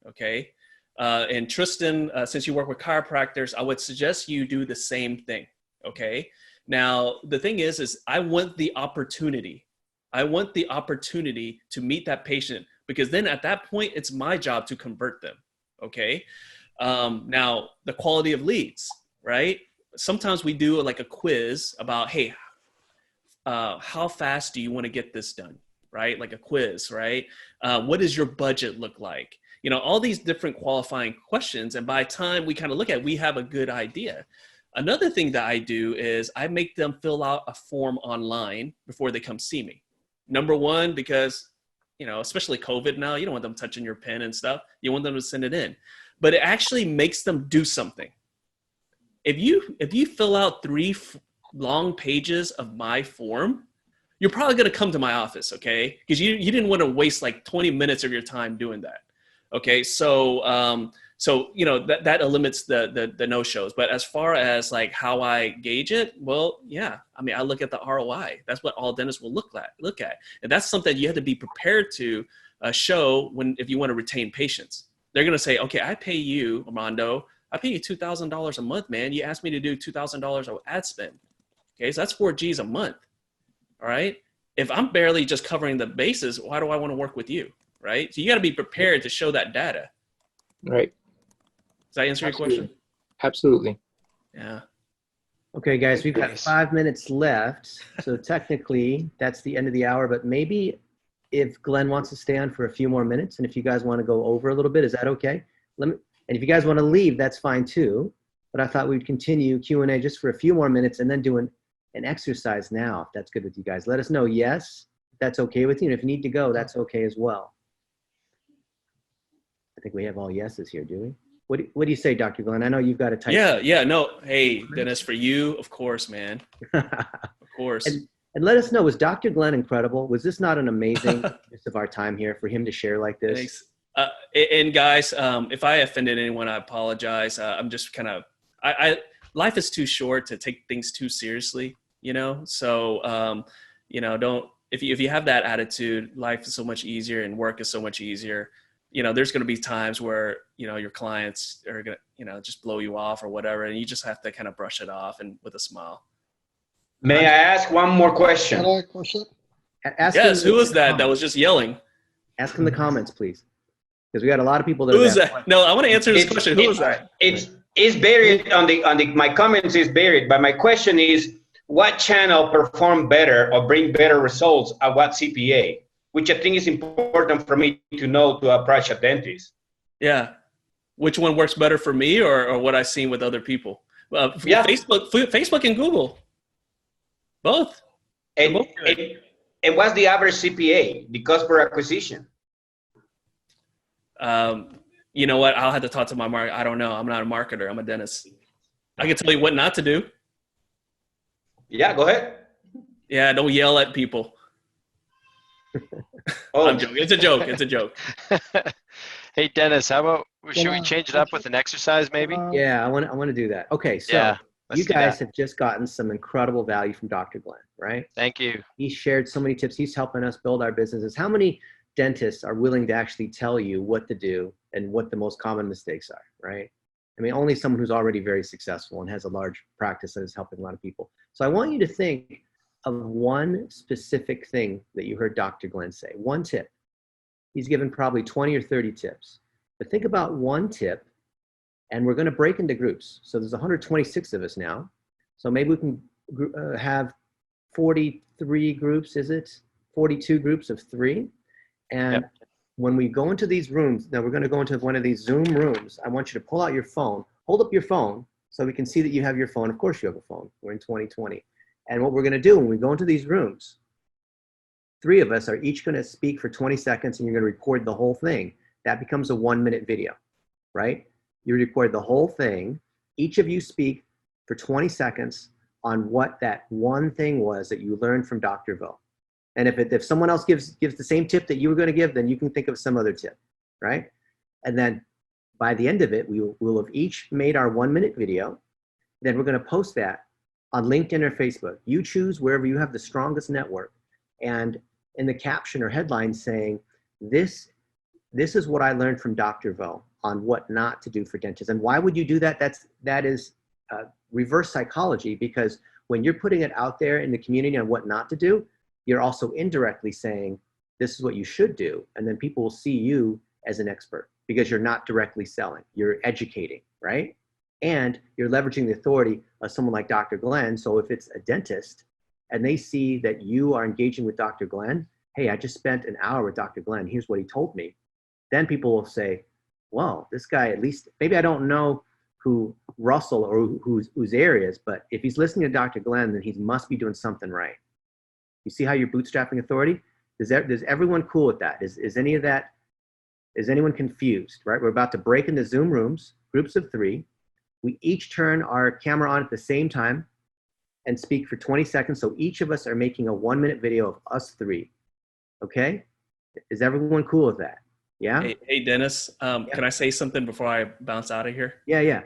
okay? And Tristan, since you work with chiropractors, I would suggest you do the same thing, okay? Now, the thing is I want the opportunity. I want the opportunity to meet that patient, because then at that point, it's my job to convert them, okay? Now, the quality of leads, right? Sometimes we do like a quiz about, hey, how fast do you want to get this done, right? Like a quiz, right? What does your budget look like? All these different qualifying questions. And by the time we kind of look at it, we have a good idea. Another thing that I do is I make them fill out a form online before they come see me. Number one, because especially COVID now, you don't want them touching your pen and stuff. You want them to send it in, but it actually makes them do something. If you fill out 3 long pages of my form, you're probably going to come to my office, okay? Because you didn't want to waste like 20 minutes of your time doing that, okay? So you know, that eliminates the no-shows. But as far as like how I gauge it, well, yeah, I mean, I look at the ROI. That's what all dentists will look at, and that's something you have to be prepared to show if you want to retain patients. They're going to say, okay, I pay you, Armando, I pay you $2,000 a month, man. You asked me to do $2,000 of ad spend. Okay, so that's 4 G's a month. All right. If I'm barely just covering the bases, why do I want to work with you? Right. So you got to be prepared to show that data. Right. Does that answer your question? Absolutely. Yeah. Okay, guys, we've got 5 minutes left. So technically, that's the end of the hour. But maybe if Glenn wants to stay on for a few more minutes, and if you guys want to go over a little bit, is that okay? And if you guys want to leave, that's fine too. But I thought we'd continue Q&A just for a few more minutes and then do an exercise now, if that's good with you guys. Let us know yes, if that's okay with you. And if you need to go, that's okay as well. I think we have all yeses here, do we? What do you say, Dr. Glenn? I know you've got a type. Yeah, no. Hey, Dennis, for you, of course, man. Of course. And let us know, was Dr. Glenn incredible? Was this not an amazing use of our time here for him to share like this? Thanks. And guys, if I offended anyone, I apologize. I'm just kind of, life is too short to take things too seriously, you know? So, you know, if you have that attitude, life is so much easier and work is so much easier. You know, there's going to be times where, you know, your clients are going to, you know, just blow you off or whatever. And you just have to kind of brush it off and with a smile. May I ask one more question? Yes, who was that was just yelling? Ask in the comments, please. Because we got a lot of people that Who is that? No, I want to answer this question. Who was that? It's buried on the my comments is buried, but my question is, what channel perform better or bring better results at what CPA? Which I think is important for me to know to approach a dentist. Yeah. Which one works better for me or what I've seen with other people? Yeah. Facebook and Google. Both. And what's the average CPA, the cost per acquisition? You know what? I'll have to talk to my market. I don't know. I'm not a marketer. I'm a dentist. I can tell you what not to do. Yeah, go ahead. Yeah, don't yell at people. Oh. I'm joking. It's a joke. It's a joke. Hey, Dennis, how about, should we change it up with an exercise maybe? Yeah, I want to do that. Okay, so you guys have just gotten some incredible value from Dr. Glenn, right? Thank you. He shared so many tips. He's helping us build our businesses. How many dentists are willing to actually tell you what to do and what the most common mistakes are, right? I mean, only someone who's already very successful and has a large practice that is helping a lot of people. So I want you to think of one specific thing that you heard Dr. Glenn say, one tip. He's given probably 20 or 30 tips, but think about one tip, and we're going to break into groups. So there's 126 of us now. So maybe we can have 43 groups, is it? 42 groups of 3. And when we go into these rooms, now we're going to go into one of these Zoom rooms. I want you to pull out your phone, hold up your phone so we can see that you have your phone. Of course you have a phone. We're in 2020. And what we're going to do when we go into these rooms, 3 of us are each going to speak for 20 seconds and you're going to record the whole thing. That becomes a 1-minute video, right? You record the whole thing. Each of you speak for 20 seconds on what that one thing was that you learned from Dr. Vo. And if someone else gives the same tip that you were going to give, then you can think of some other tip, right? And then by the end of it, we will have each made our 1-minute video. Then we're going to post that on LinkedIn or Facebook. You choose wherever you have the strongest network. And in the caption or headline saying, this is what I learned from Dr. Vo on what not to do for dentists. And why would you do that? That is reverse psychology, because when you're putting it out there in the community on what not to do, you're also indirectly saying, this is what you should do. And then people will see you as an expert because you're not directly selling, you're educating, right? And you're leveraging the authority of someone like Dr. Glenn. So if it's a dentist and they see that you are engaging with Dr. Glenn, hey, I just spent an hour with Dr. Glenn, here's what he told me. Then people will say, well, this guy, at least, maybe I don't know who Russell or whose areas, but if he's listening to Dr. Glenn, then he must be doing something right. You see how you're bootstrapping authority? Is everyone cool with that? Is any of that, is anyone confused, right? We're about to break into Zoom rooms, groups of 3. We each turn our camera on at the same time. and speak for 20 seconds. So each of us are making a 1-minute video of us three. Okay? Is everyone cool with that? Yeah? Hey Dennis, can I say something before I bounce out of here? Yeah.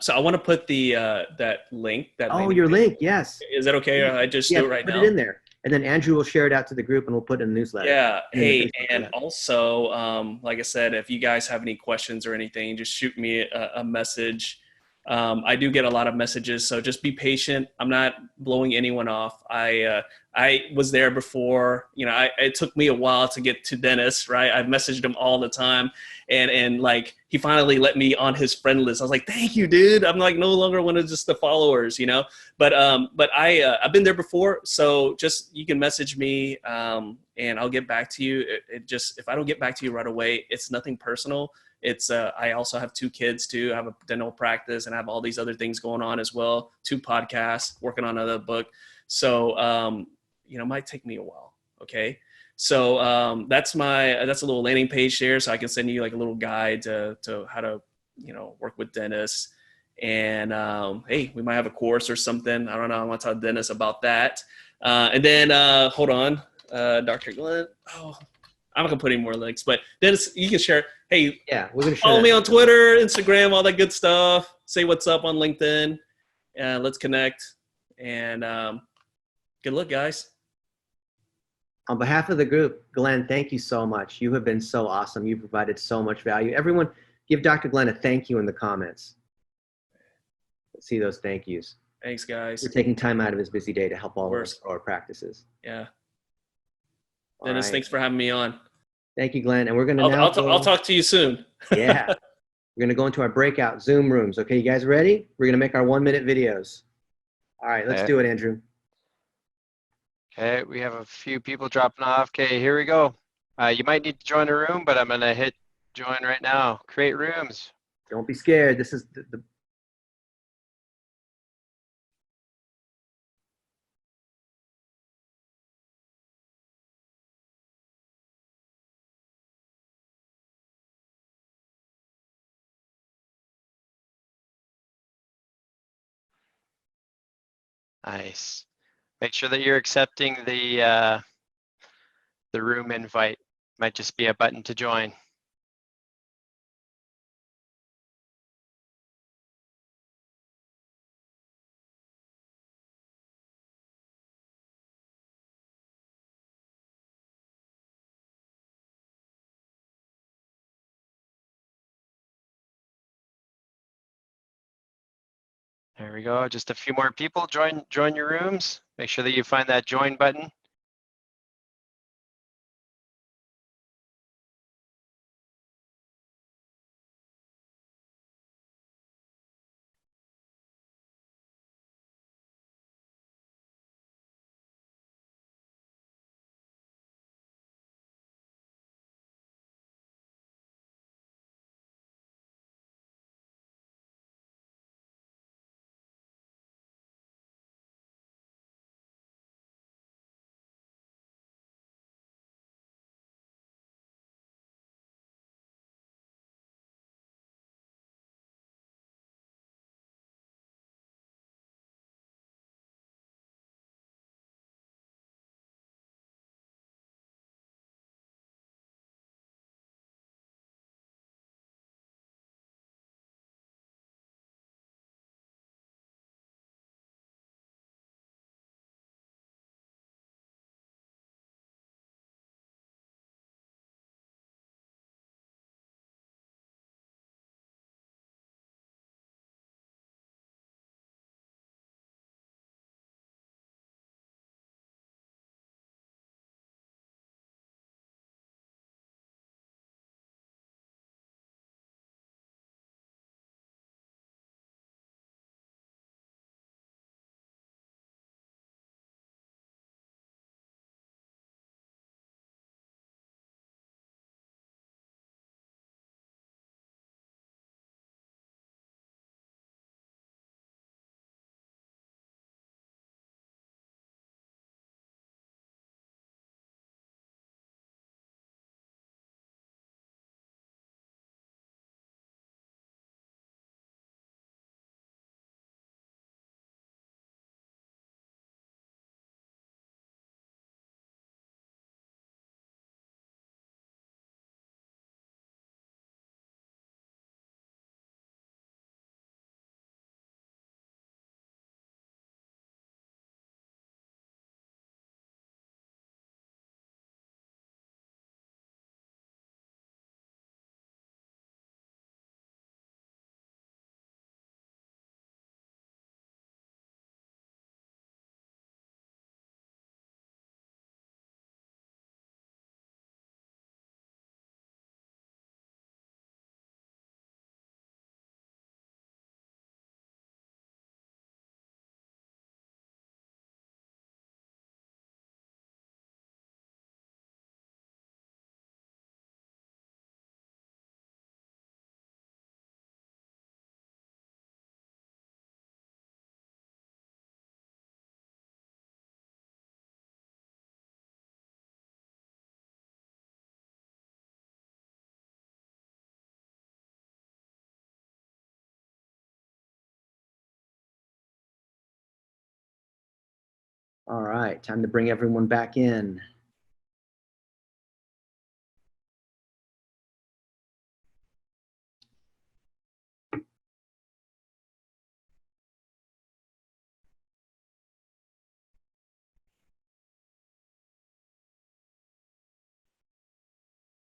So I want to put the that link. Your link, yes. Is that okay? I just do it right now. Put it in there. And then Andrew will share it out to the group and we'll put it in the newsletter. Yeah. Hey, and also, like I said, if you guys have any questions or anything, just shoot me a message. I do get a lot of messages, so just be patient. I'm not blowing anyone off. I was there before. It took me a while to get to Dennis, right? I've messaged him all the time, and like he finally let me on his friend list. I was like, thank you, dude. I'm like no longer one of just the followers, But I've been there before, so just you can message me, and I'll get back to you. If I don't get back to you right away, it's nothing personal. It's I also have 2 kids too. I have a dental practice and I have all these other things going on as well. 2 podcasts, working on another book. So it might take me a while. Okay. So that's a little landing page there. So I can send you like a little guide to how to, work with dentists. And hey, we might have a course or something. I don't know. I want to tell Dennis about that. And then hold on, Dr. Glenn. Oh, I'm not gonna put any more links, but Dennis, you can share. Hey, yeah, we're gonna follow me on Twitter, Instagram, all that good stuff. Say what's up on LinkedIn. Let's connect. And good luck, guys. On behalf of the group, Glenn, thank you so much. You have been so awesome. You provided so much value. Everyone, give Dr. Glenn a thank you in the comments. Let's see those thank yous. Thanks, guys. For taking time out of his busy day to help all of us grow our practices. Yeah. Dennis, thanks for having me on. Thank you, Glenn. And we're going to I'll talk to you soon. Yeah. We're going to go into our breakout Zoom rooms. Okay, you guys ready? We're going to make our 1-minute videos. All right, let's do it, Andrew. Okay, we have a few people dropping off. Okay, here we go. You might need to join a room, but I'm going to hit join right now. Create rooms. Don't be scared. This is the Nice. Make sure that you're accepting the room invite. Might just be a button to join. There we go. Just a few more people join your rooms. Make sure that you find that join button. All right, time to bring everyone back in.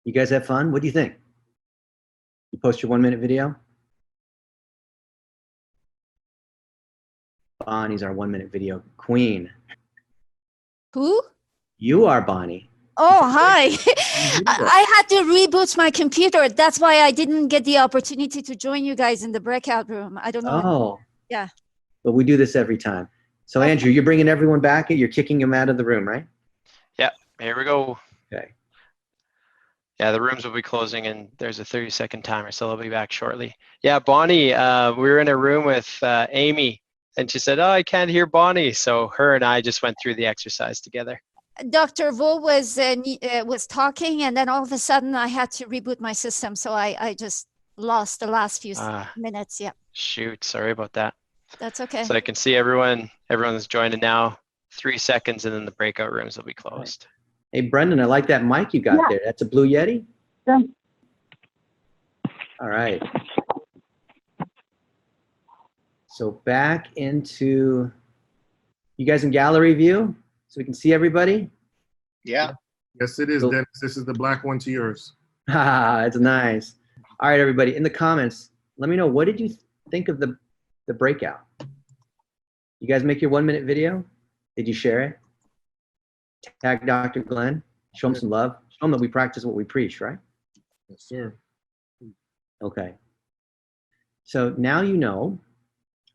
You guys have fun? What do you think? You post your 1-minute video? Bonnie's our 1-minute video queen. Who? You are Bonnie. Oh, hi. I had to reboot my computer. That's why I didn't get the opportunity to join you guys in the breakout room. I don't know. Oh. Yeah. But we do this every time. So Andrew, you're bringing everyone back and you're kicking them out of the room, right? Yeah, here we go. Okay. Yeah, the rooms will be closing and there's a 30-second timer, so they'll be back shortly. Yeah, Bonnie, we were in a room with Amy and she said, oh, I can't hear Bonnie. So her and I just went through the exercise together. Dr. Vo was talking and then all of a sudden I had to reboot my system. So I just lost the last few minutes. Yeah. Shoot, sorry about that. That's okay. So I can see everyone's joining now. 3 seconds and then the breakout rooms will be closed. Hey, Brendan, I like that mic you got there. That's a Blue Yeti? Yeah. All right. So back into, you guys in gallery view so we can see everybody? Yeah. Yes, it is, Dennis. This is the black one to yours. That's nice. All right, everybody, in the comments, let me know, what did you think of the breakout? You guys make your 1-minute video? Did you share it? Tag Dr. Glenn, show him some love. Show him that we practice what we preach, right? Yes, sir. Okay. So now you know,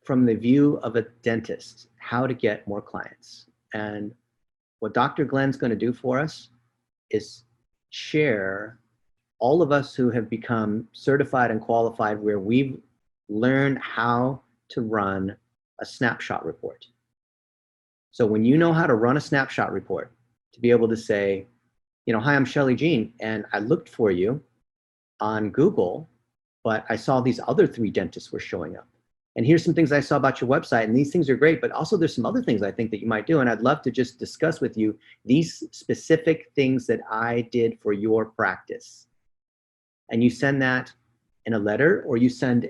from the view of a dentist, how to get more clients. And what Dr. Glenn's going to do for us is share all of us who have become certified and qualified where we've learned how to run a snapshot report. So when you know how to run a snapshot report, to be able to say, you know, hi, I'm Shelly Jean, and I looked for you on Google, but I saw these other 3 dentists were showing up. And here's some things I saw about your website, and these things are great, but also there's some other things I think that you might do, and I'd love to just discuss with you these specific things that I did for your practice. And you send that in a letter, or you send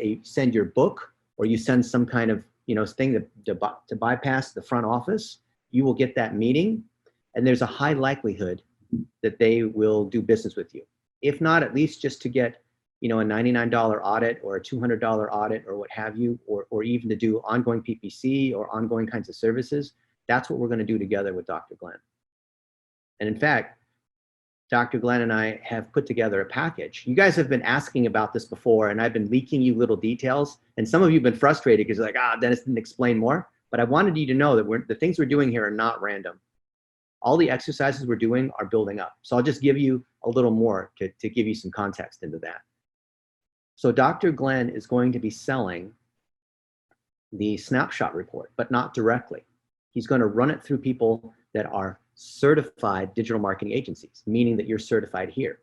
your book, or you send some kind of, you know, thing to bypass the front office. You will get that meeting, and there's a high likelihood that they will do business with you. If not, at least just to get, you know, a $99 audit or a $200 audit or what have you, or even to do ongoing PPC or ongoing kinds of services. That's what we're going to do together with Dr. Glenn. And in fact, Dr. Glenn and I have put together a package. You guys have been asking about this before, and I've been leaking you little details. And some of you have been frustrated because you're like, Dennis didn't explain more. But I wanted you to know that the things we're doing here are not random. All the exercises we're doing are building up. So I'll just give you a little more to give you some context into that. So Dr. Glenn is going to be selling the snapshot report, but not directly. He's going to run it through people that are certified digital marketing agencies, meaning that you're certified here.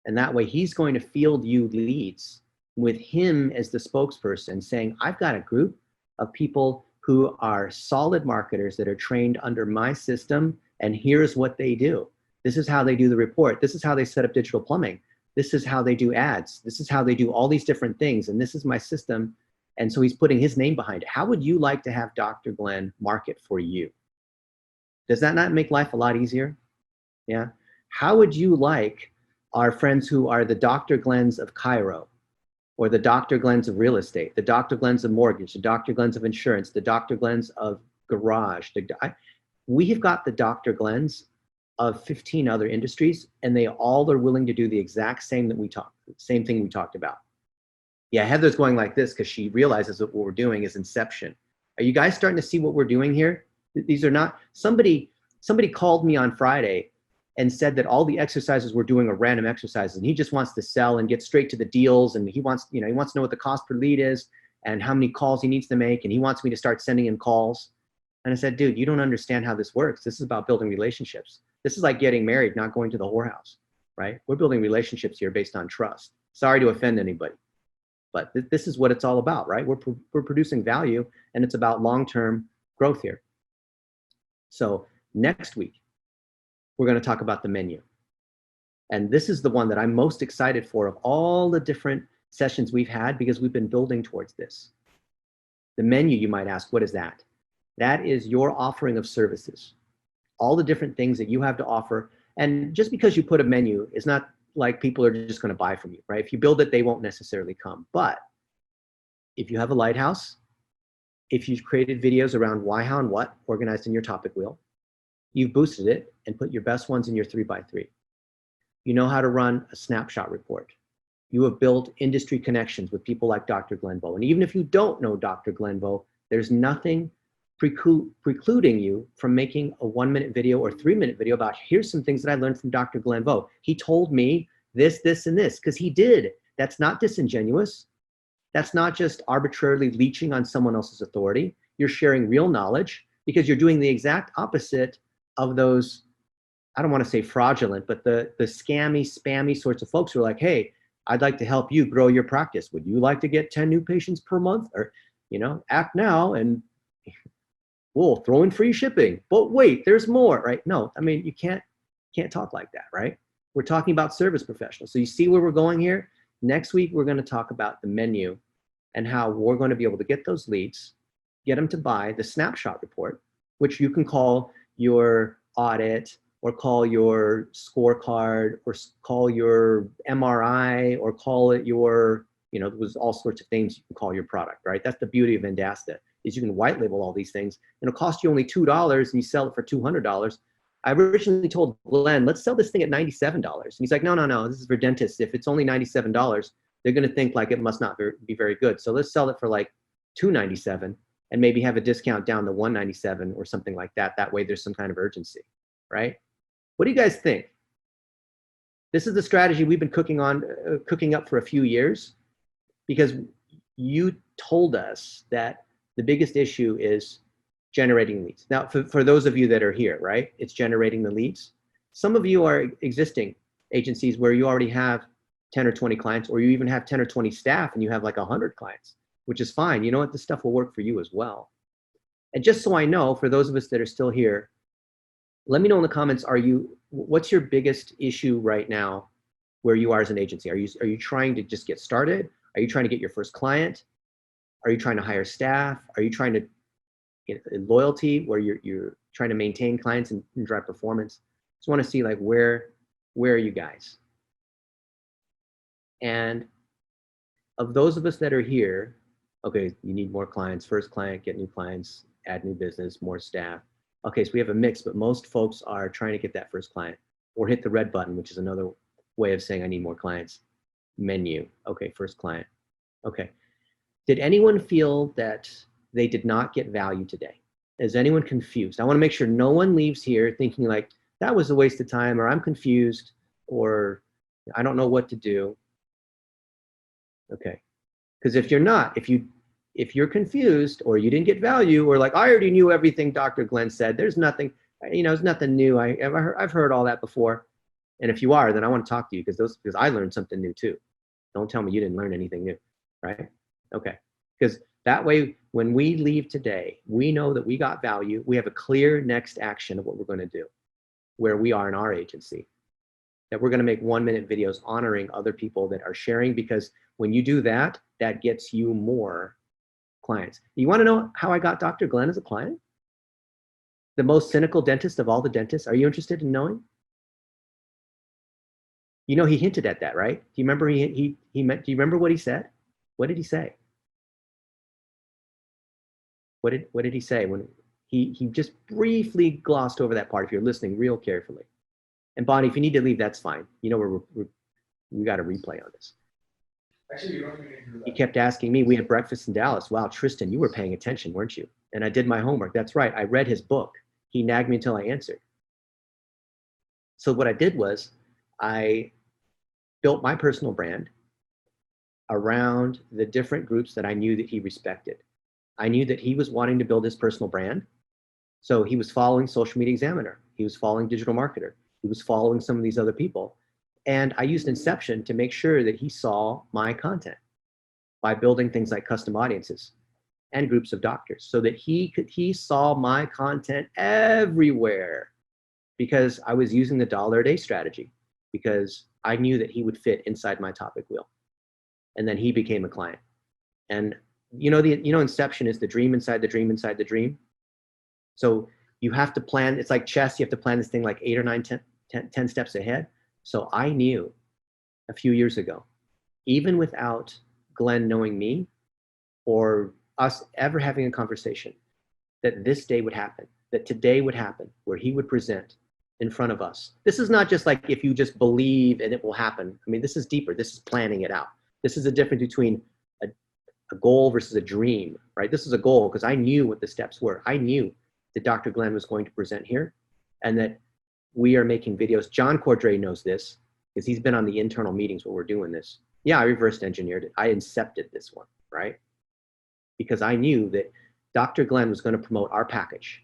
And that way he's going to field you leads with him as the spokesperson saying, I've got a group of people who are solid marketers that are trained under my system, and here's what they do. This is how they do the report. This is how they set up digital plumbing. This is how they do ads. This is how they do all these different things. And this is my system. And so he's putting his name behind it. How would you like to have Dr. Glenn market for you? Does that not make life a lot easier? Yeah. How would you like our friends who are the Dr. Glens of Cairo, or the Dr. Glens of real estate, the Dr. Glens of mortgage, the Dr. Glens of insurance, the Dr. Glens of garage? We have got the Dr. Glens of 15 other industries, and they all are willing to do the exact same same thing we talked about. Yeah, Heather's going like this because she realizes that what we're doing is inception. Are you guys starting to see what we're doing here? These are not, somebody called me on Friday and said that all the exercises we're doing are random exercises, and he just wants to sell and get straight to the deals, and he wants to know what the cost per lead is and how many calls he needs to make, and he wants me to start sending him calls. And I said, dude, you don't understand how this works. This is about building relationships. This is like getting married, not going to the whorehouse, right? We're building relationships here based on trust. Sorry to offend anybody, but this is what it's all about, right? We're producing value, and it's about long-term growth here. So next week, we're going to talk about the menu. And this is the one that I'm most excited for of all the different sessions we've had, because we've been building towards this. The menu, you might ask, what is that? That is your offering of services. All the different things that you have to offer. And just because you put a menu, it's not like people are just going to buy from you, right? If you build it, they won't necessarily come. But if you have a lighthouse, if you've created videos around why, how, and what organized in your topic wheel, you've boosted it and put your best ones in your 3x3. You know how to run a snapshot report. You have built industry connections with people like Dr. Glenbow. And even if you don't know Dr. Glenbow, there's nothing precluding you from making a 1-minute video or 3-minute video about, here's some things that I learned from Dr. Glenbow. He told me this, this, and this, because he did. That's not disingenuous. That's not just arbitrarily leeching on someone else's authority. You're sharing real knowledge, because you're doing the exact opposite of those, I don't want to say fraudulent, but the scammy, spammy sorts of folks who are like, hey, I'd like to help you grow your practice. Would you like to get 10 new patients per month? Or, you know, act now and we'll throw in free shipping. But wait, there's more, right? No, I mean, you can't talk like that, right? We're talking about service professionals. So you see where we're going here? Next week, we're going to talk about the menu and how we're going to be able to get those leads, get them to buy the snapshot report, which you can call your audit, or call your scorecard, or call your MRI, or call it your, you know, there's all sorts of things you can call your product, right? That's the beauty of Vendasta, is you can white label all these things, and it'll cost you only $2 and you sell it for $200. I originally told Glenn, let's sell this thing at $97. And he's like, no, this is for dentists. If it's only $97, they're gonna think like it must not be very good. So let's sell it for like $297 and maybe have a discount down to $197 or something like that. That way there's some kind of urgency, right? What do you guys think? This is the strategy we've been cooking up for a few years, because you told us that the biggest issue is generating leads. Now, for those of you that are here, right, it's generating the leads. Some of you are existing agencies where you already have 10 or 20 clients, or you even have 10 or 20 staff and you have like 100 clients, which is fine. You know what? This stuff will work for you as well. And just so I know, for those of us that are still here, let me know in the comments, what's your biggest issue right now where you are as an agency? Are you trying to just get started? Are you trying to get your first client? Are you trying to hire staff? Are you trying to get loyalty, where you're trying to maintain clients and drive performance? Just want to see like where are you guys? And of those of us that are here, okay, you need more clients, first client, get new clients, add new business, more staff. Okay, so we have a mix, but most folks are trying to get that first client, or hit the red button, which is another way of saying I need more clients. Menu, okay, first client. Okay, did anyone feel that they did not get value today? Is anyone confused? I want to make sure no one leaves here thinking like, that was a waste of time, or I'm confused, or I don't know what to do. Okay, because if you're not, if you're confused, or you didn't get value, or like, I already knew everything Dr. Glenn said, there's nothing, you know, it's nothing new. I've heard all that before. And if you are, then I want to talk to you, because I learned something new too. Don't tell me you didn't learn anything new, right? Okay, because that way, when we leave today, we know that we got value. We have a clear next action of what we're going to do, where we are in our agency, that we're going to make 1-minute videos honoring other people that are sharing, because when you do that, that gets you more clients. You want to know how I got Dr. Glenn as a client? The most cynical dentist of all the dentists. Are you interested in knowing? You know, he hinted at that, right? Do you remember do you remember what he said? What did he say? What did he say when he just briefly glossed over that part, if you're listening real carefully? And Bonnie, if you need to leave, that's fine. You know, we got a replay on this. Actually, you don't even need to do that. He kept asking me, we had breakfast in Dallas. Wow, Tristan, you were paying attention, weren't you? And I did my homework. That's right. I read his book. He nagged me until I answered. So what I did was I built my personal brand around the different groups that I knew that he respected. I knew that he was wanting to build his personal brand. So he was following Social Media Examiner. He was following Digital Marketer. He was following some of these other people. And I used Inception to make sure that he saw my content by building things like custom audiences. and groups of doctors so that he saw my content everywhere because I was using the $1 a day strategy because I knew that he would fit inside my topic wheel. And then he became a client. And inception is the dream inside the dream inside the dream. So you have to plan, it's like chess, you have to plan this thing like 8 or 9, 10 steps ahead. So I knew a few years ago, even without Glenn knowing me or us ever having a conversation, that this day would happen, that today would happen, where he would present in front of us. This is not just like if you just believe and it will happen. I mean, this is deeper. This is planning it out. This is the difference between a goal versus a dream, right? This is a goal because I knew what the steps were. I knew that Dr. Glenn was going to present here and that we are making videos. John Cordray knows this because he's been on the internal meetings where we're doing this. Yeah, I reversed engineered it. I incepted this one, right? Because I knew that Dr. Glenn was going to promote our package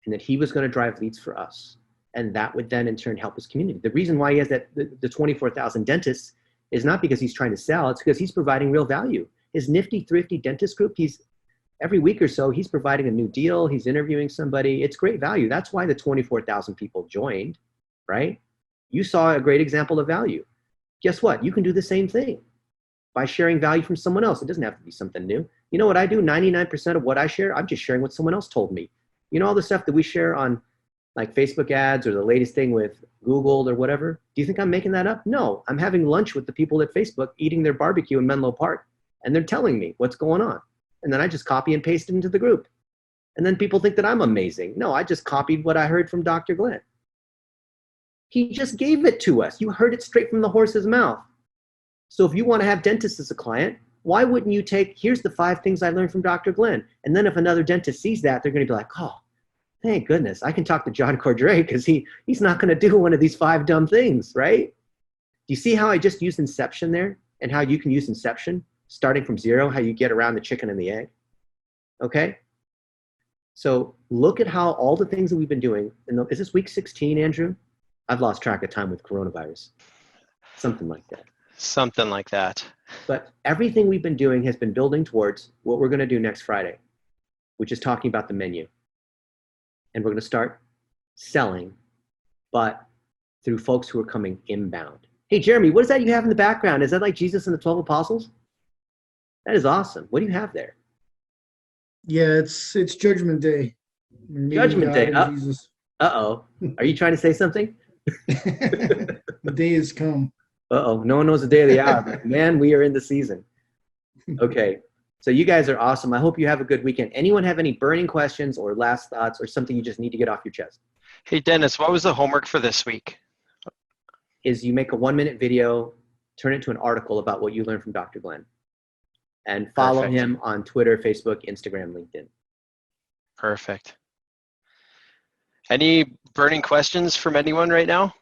and that he was going to drive leads for us. And that would then in turn help his community. The reason why he has the 24,000 dentists is not because he's trying to sell, it's because he's providing real value. His nifty, thrifty dentist group, every week or so, he's providing a new deal, he's interviewing somebody. It's great value. That's why the 24,000 people joined, right? You saw a great example of value. Guess what? You can do the same thing by sharing value from someone else. It doesn't have to be something new. You know what I do? 99% of what I share, I'm just sharing what someone else told me. You know all the stuff that we share on like Facebook ads or the latest thing with Google or whatever? Do you think I'm making that up? No, I'm having lunch with the people at Facebook eating their barbecue in Menlo Park. And they're telling me what's going on. And then I just copy and paste it into the group. And then people think that I'm amazing. No, I just copied what I heard from Dr. Glenn. He just gave it to us. You heard it straight from the horse's mouth. So if you want to have dentists as a client, why wouldn't you take, here's the 5 things I learned from Dr. Glenn. And then if another dentist sees that, they're going to be like, oh, thank goodness. I can talk to John Cordray because he's not going to do one of these 5 dumb things, right? Do you see how I just used inception there and how you can use inception? Starting from 0, how you get around the chicken and the egg, okay? So look at how all the things that we've been doing, is this week 16, Andrew? I've lost track of time with coronavirus. Something like that. Something like that. But everything we've been doing has been building towards what we're gonna do next Friday, which is talking about the menu. And we're gonna start selling, but through folks who are coming inbound. Hey, Jeremy, what is that you have in the background? Is that like Jesus and the 12 apostles? That is awesome. What do you have there? Yeah, it's Judgment Day. Judgment Day. Jesus. Uh-oh. Are you trying to say something? The day has come. Uh-oh. No one knows the day of the hour. But man, we are in the season. Okay. So you guys are awesome. I hope you have a good weekend. Anyone have any burning questions or last thoughts or something you just need to get off your chest? Hey, Dennis, what was the homework for this week? Is you make a 1-minute video, turn it to an article about what you learned from Dr. Glenn. And follow Perfect. him on Twitter, Facebook, Instagram, LinkedIn. Perfect. Any burning questions from anyone right now?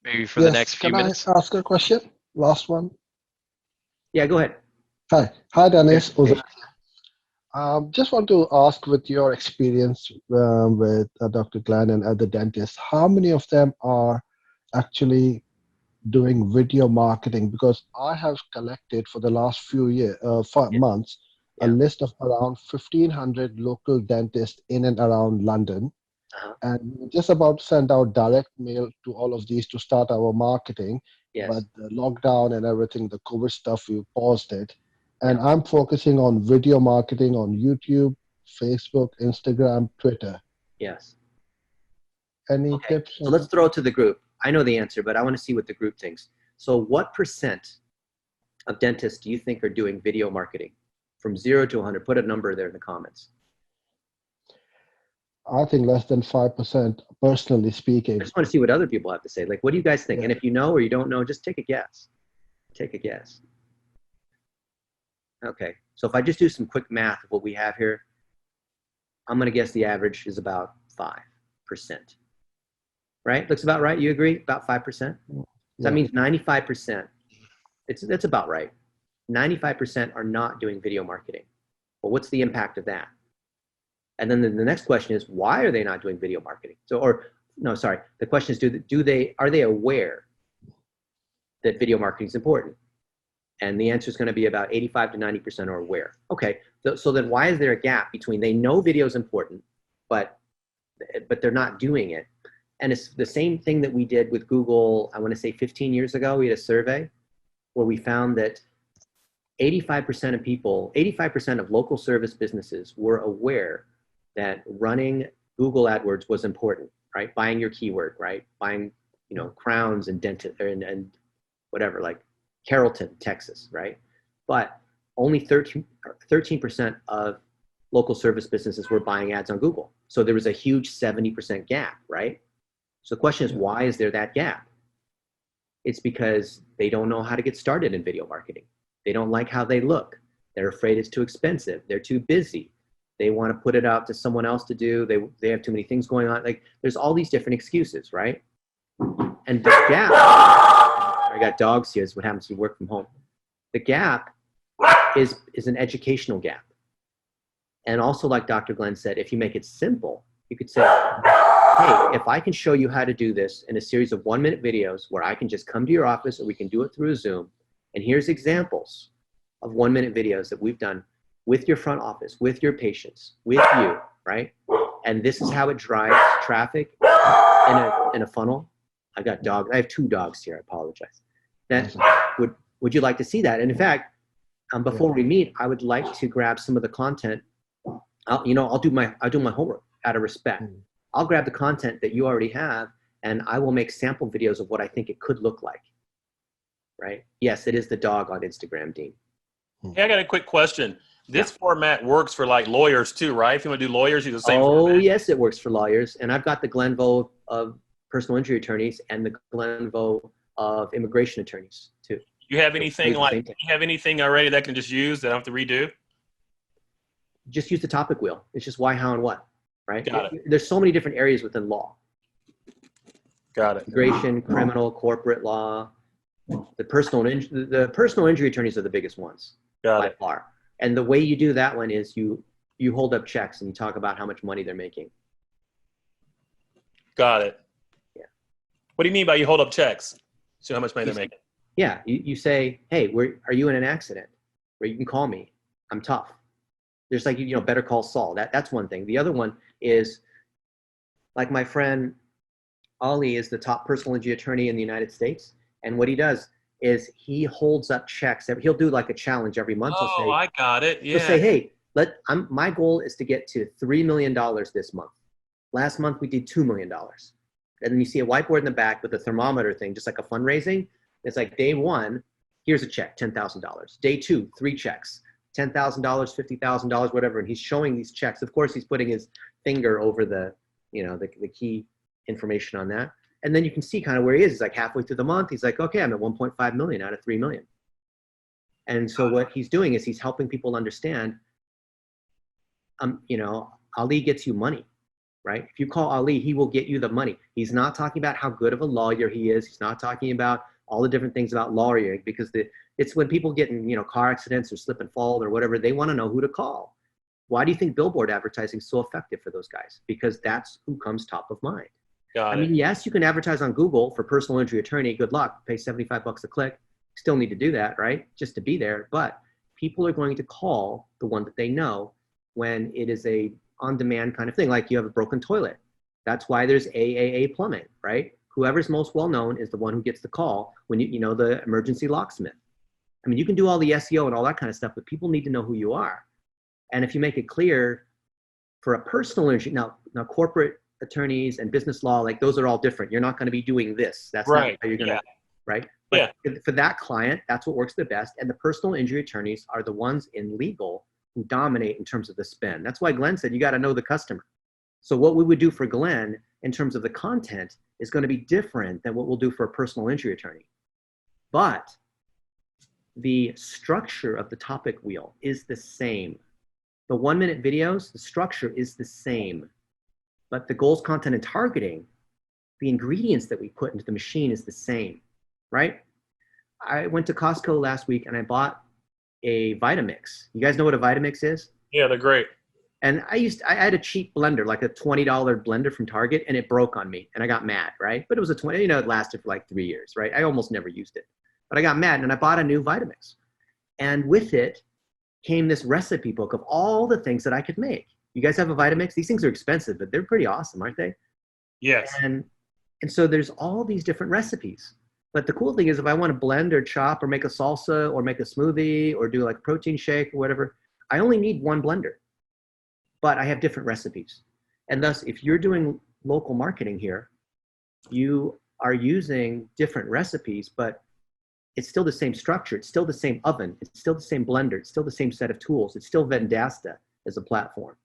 Maybe for the next few minutes? Can I ask a question? Last one. Yeah, go ahead. Hi, Dennis. Yes. Just want to ask, with your experience with Dr. Glenn and other dentists, how many of them are actually doing video marketing? Because I have collected for the last few months a list of around 1,500 local dentists in and around London. And we're just about to send out direct mail to all of these to start our marketing. But the lockdown and everything, the COVID stuff, we paused it. And I'm focusing on video marketing on YouTube, Facebook, Instagram, Twitter. Yes. Any tips? So let's throw it to the group. I know the answer, but I want to see what the group thinks. So what % of dentists do you think are doing video marketing? From 0 to 100, put a number there in the comments. I think less than 5%, personally speaking. I just want to see what other people have to say. Like, what do you guys think? And if you know or you don't know, just take a guess. Take a guess. Okay, so if I just do some quick math of what we have here, I'm going to guess the average is about 5%. Right? Looks about right. You agree? About 5%? So that means 95%. That's about right. 95% are not doing video marketing. Well, what's the impact of that? And then the next question is, why are they not doing video marketing? The question is, are they aware that video marketing is important? And the answer is going to be about 85 to 90% are aware. Okay, so then why is there a gap between they know video is important, but they're not doing it? And it's the same thing that we did with Google, I want to say 15 years ago. We had a survey where we found that 85% of people, 85% of local service businesses were aware that running Google AdWords was important, right? Buying your keyword, right? Buying, you know, crowns and dentist and whatever, like Carrollton, Texas, right? But only 13% of local service businesses were buying ads on Google. So there was a huge 70% gap, right? So the question is, why is there that gap? It's because they don't know how to get started in video marketing. They don't like how they look. They're afraid it's too expensive. They're too busy. They want to put it out to someone else to do. They have too many things going on. Like, there's all these different excuses, right? And the gap, I got dogs here, is what happens when you work from home. The gap is an educational gap. And also, like Dr. Glenn said, if you make it simple, you could say, hey, if I can show you how to do this in a series of 1-minute videos where I can just come to your office or we can do it through a Zoom, and here's examples of 1-minute videos that we've done with your front office, with your patients, with you, right? And this is how it drives traffic in a funnel. I got dogs. I have 2 dogs here. I apologize. That would you like to see that? And in fact, before we meet, I would like to grab some of the content. I'll do my homework out of respect. I'll grab the content that you already have, and I will make sample videos of what I think it could look like. Right? Yes, it is the dog on Instagram, Dean. Hey, I got a quick question. This format works for like lawyers too, right? If you want to do lawyers, use the same format. Oh, yes, it works for lawyers. And I've got the Glenvo of personal injury attorneys and the Glenvo of immigration attorneys too. You have anything already that I can just use that I don't have to redo? Just use the topic wheel. It's just why, how, and what, right? Got it. There's so many different areas within law. Got it. Immigration, criminal, corporate law. The personal injury attorneys are the biggest ones by far. And the way you do that one is you hold up checks and you talk about how much money they're making. Got it. Yeah. What do you mean by you hold up checks? So how much money they're making? Yeah, you say, hey, are you in an accident? Where you can call me. I'm tough. There's like, Better Call Saul. That's one thing. The other one is, like, my friend Ali is the top personal injury attorney in the United States. And what he does is he holds up checks. He'll do like a challenge every month. Oh, I got it. Yeah. He'll say, hey, my goal is to get to $3 million this month. Last month we did $2 million. And then you see a whiteboard in the back with a thermometer thing, just like a fundraising. It's like day 1, here's a check, $10,000. Day 2, 3 checks, $10,000, $50,000, whatever. And he's showing these checks. Of course, he's putting his finger over the key information on that. And then you can see kind of where he is. He's like halfway through the month. He's like, okay, I'm at 1.5 million out of 3 million. And so what he's doing is he's helping people understand, Ali gets you money, right? If you call Ali, he will get you the money. He's not talking about how good of a lawyer he is. He's not talking about all the different things about lawyering, because it's when people get in, car accidents or slip and fall or whatever, they want to know who to call. Why do you think billboard advertising is so effective for those guys? Because that's who comes top of mind. Got it. Yes, you can advertise on Google for personal injury attorney. Good luck. Pay $75 a click. Still need to do that, right? Just to be there. But people are going to call the one that they know when it is a on-demand kind of thing. Like you have a broken toilet. That's why there's AAA plumbing, right? Whoever's most well-known is the one who gets the call when the emergency locksmith. You can do all the SEO and all that kind of stuff, but people need to know who you are. And if you make it clear for a personal injury, now corporate attorneys and business law, like those are all different. You're not going to be doing this. That's right. Not how you're going to, right? But for that client, that's what works the best. And the personal injury attorneys are the ones in legal who dominate in terms of the spend. That's why Glenn said you got to know the customer. So what we would do for Glenn in terms of the content is going to be different than what we'll do for a personal injury attorney. But the structure of the topic wheel is the same. The 1-minute videos, the structure is the same. But the goals, content, and targeting, the ingredients that we put into the machine is the same, right? I went to Costco last week and I bought a Vitamix. You guys know what a Vitamix is? Yeah, they're great. And I had a cheap blender, like a $20 blender from Target, and it broke on me and I got mad, right? But it was it lasted for like 3 years, right? I almost never used it. But I got mad and I bought a new Vitamix. And with it came this recipe book of all the things that I could make. You guys have a Vitamix? These things are expensive, but they're pretty awesome, aren't they? Yes. And so there's all these different recipes. But the cool thing is if I want to blend or chop or make a salsa or make a smoothie or do like a protein shake or whatever, I only need one blender. But I have different recipes. And thus, if you're doing local marketing here, you are using different recipes, but it's still the same structure. It's still the same oven. It's still the same blender. It's still the same set of tools. It's still Vendasta as a platform,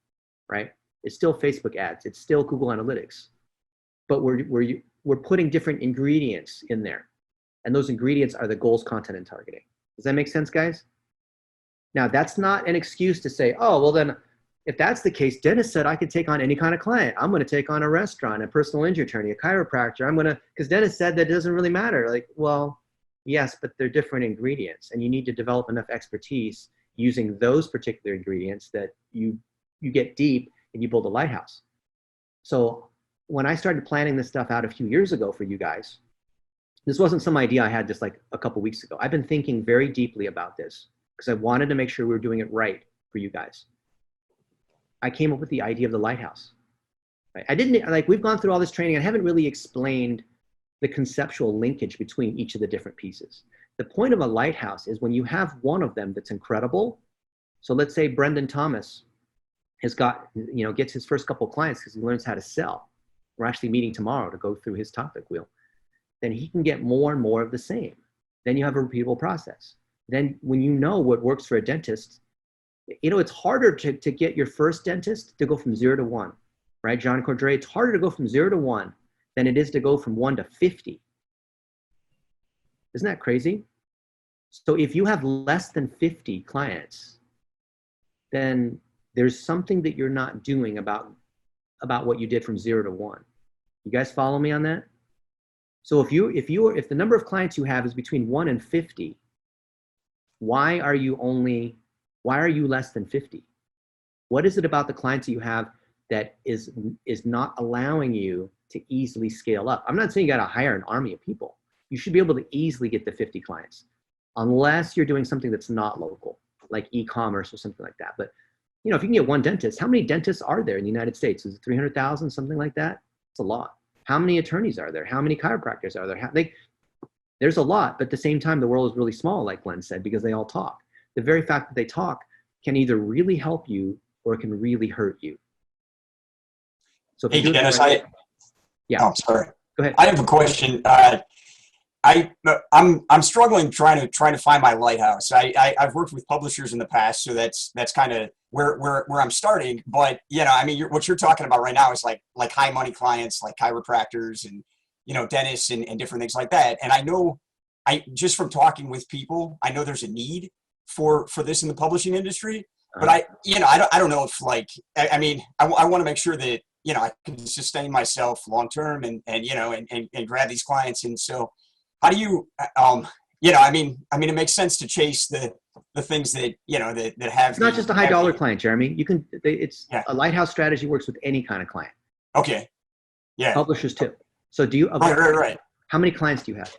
right? It's still Facebook ads. It's still Google Analytics. But we're putting different ingredients in there. And those ingredients are the goals, content, and targeting. Does that make sense, guys? Now, that's not an excuse to say, oh, well then, if that's the case, Dennis said I could take on any kind of client. I'm going to take on a restaurant, a personal injury attorney, a chiropractor. Because Dennis said that it doesn't really matter. Like, well, yes, but they're different ingredients, and you need to develop enough expertise using those particular ingredients that you get deep and you build a lighthouse. So when I started planning this stuff out a few years ago for you guys, this wasn't some idea I had just like a couple weeks ago. I've been thinking very deeply about this because I wanted to make sure we were doing it right for you guys. I came up with the idea of the lighthouse. Right? I didn't, like, we've gone through all this training. I haven't really explained the conceptual linkage between each of the different pieces. The point of a lighthouse is when you have one of them that's incredible. So let's say Brendan Thomas has got, gets his first couple of clients because he learns how to sell. We're actually meeting tomorrow to go through his topic wheel. Then he can get more and more of the same. Then you have a repeatable process. Then when you know what works for a dentist, it's harder to get your first dentist to go from 0 to 1, right? John Cordray, it's harder to go from 0 to 1 than it is to go from 1 to 50. Isn't that crazy? So if you have less than 50 clients, then there's something that you're not doing about what you did from 0 to 1. You guys follow me on that? So if the number of clients you have is between 1 and 50, why are you less than 50? What is it about the clients that you have that is not allowing you to easily scale up? I'm not saying you got to hire an army of people. You should be able to easily get to 50 clients, unless you're doing something that's not local, like e-commerce or something like that. But if you can get one dentist, how many dentists are there in the United States? Is it 300,000, something like that? It's a lot. How many attorneys are there? How many chiropractors are there? There's a lot, but at the same time, the world is really small, like Glenn said, because they all talk. The very fact that they talk can either really help you or it can really hurt you. So hey, Dennis, yeah. Oh, sorry. Go ahead. I have a question. I'm struggling trying to find my lighthouse. I've worked with publishers in the past, so that's kind of where I'm starting. But what you're talking about right now is like high money clients, like chiropractors and dentists and different things like that. And I just from talking with people, I know there's a need for this in the publishing industry. But I don't know if I want to make sure that I can sustain myself long term and grab these clients. And so how do you it makes sense to chase the things that that have. It's not just a high dollar client, Jeremy. A lighthouse strategy works with any kind of client. Okay. Yeah. Publishers too. So do you? Right. How many clients do you have?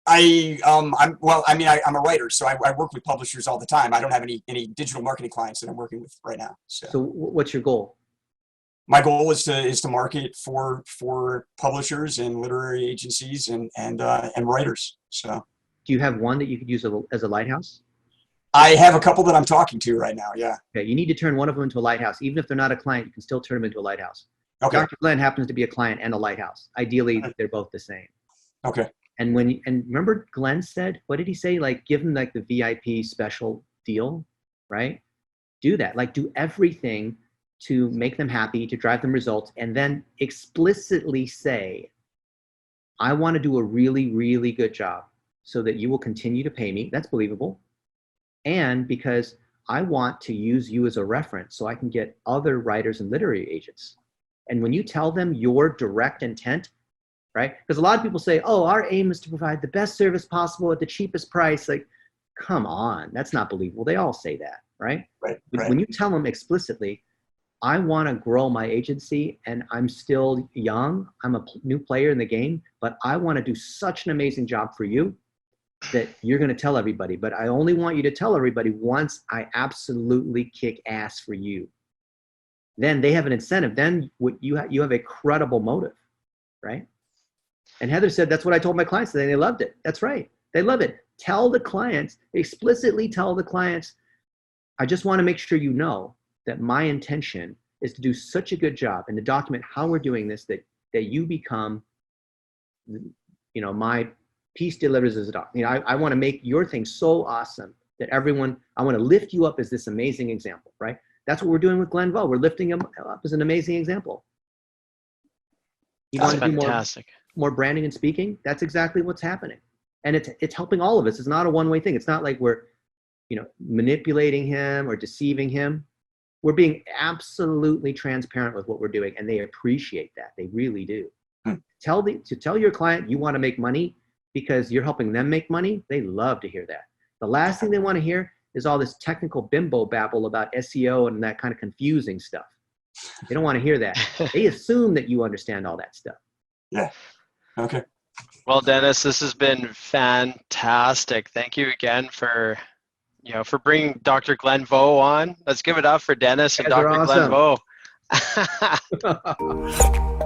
I'm a writer, so I work with publishers all the time. I don't have any digital marketing clients that I'm working with right now. So what's your goal? My goal is to market for publishers and literary agencies and writers. So, do you have one that you could use as a lighthouse? I have a couple that I'm talking to right now. Yeah. Okay, you need to turn one of them into a lighthouse. Even if they're not a client, you can still turn them into a lighthouse. Okay. Dr. Glenn happens to be a client and a lighthouse. Ideally, they're both the same. Okay. And remember Glenn said, what did he say? Like, give them like the VIP special deal, right? Do that. Like, do everything to make them happy, to drive them results, and then explicitly say, I want to do a really, really good job so that you will continue to pay me. That's believable. And because I want to use you as a reference so I can get other writers and literary agents. And when you tell them your direct intent, right? Because a lot of people say, oh, our aim is to provide the best service possible at the cheapest price. Like, come on, that's not believable. They all say that, right? Right. When you tell them explicitly, I want to grow my agency and I'm still young, I'm a new player in the game, but I want to do such an amazing job for you. that you're going to tell everybody, but I only want you to tell everybody once I absolutely kick ass for you. Then they have an incentive. Then you have a credible motive, right? And Heather said, that's what I told my clients today. They loved it. That's right. They love it. Tell the clients, explicitly tell the clients, I just want to make sure you know that my intention is to do such a good job and to document how we're doing this, that you become, my peace delivers as a doctor. I want to make your thing so awesome that everyone, I want to lift you up as this amazing example, right? That's what we're doing with Glenn Vo. We're lifting him up as an amazing example. You That's want to do fantastic. more branding and speaking? That's exactly what's happening. And it's helping all of us. It's not a one-way thing. It's not like we're, manipulating him or deceiving him. We're being absolutely transparent with what we're doing, and they appreciate that. They really do. Tell your client you want to make money because you're helping them make money. They love to hear that. The last thing they want to hear is all this technical bimbo babble about SEO and that kind of confusing stuff. They don't want to hear that. They assume that you understand all that stuff. Yeah. Okay. Well, Dennis, this has been fantastic. Thank you again for bringing Dr. Glenn Vo on. Let's give it up for Dennis and Dr. Awesome. Glenn Vo.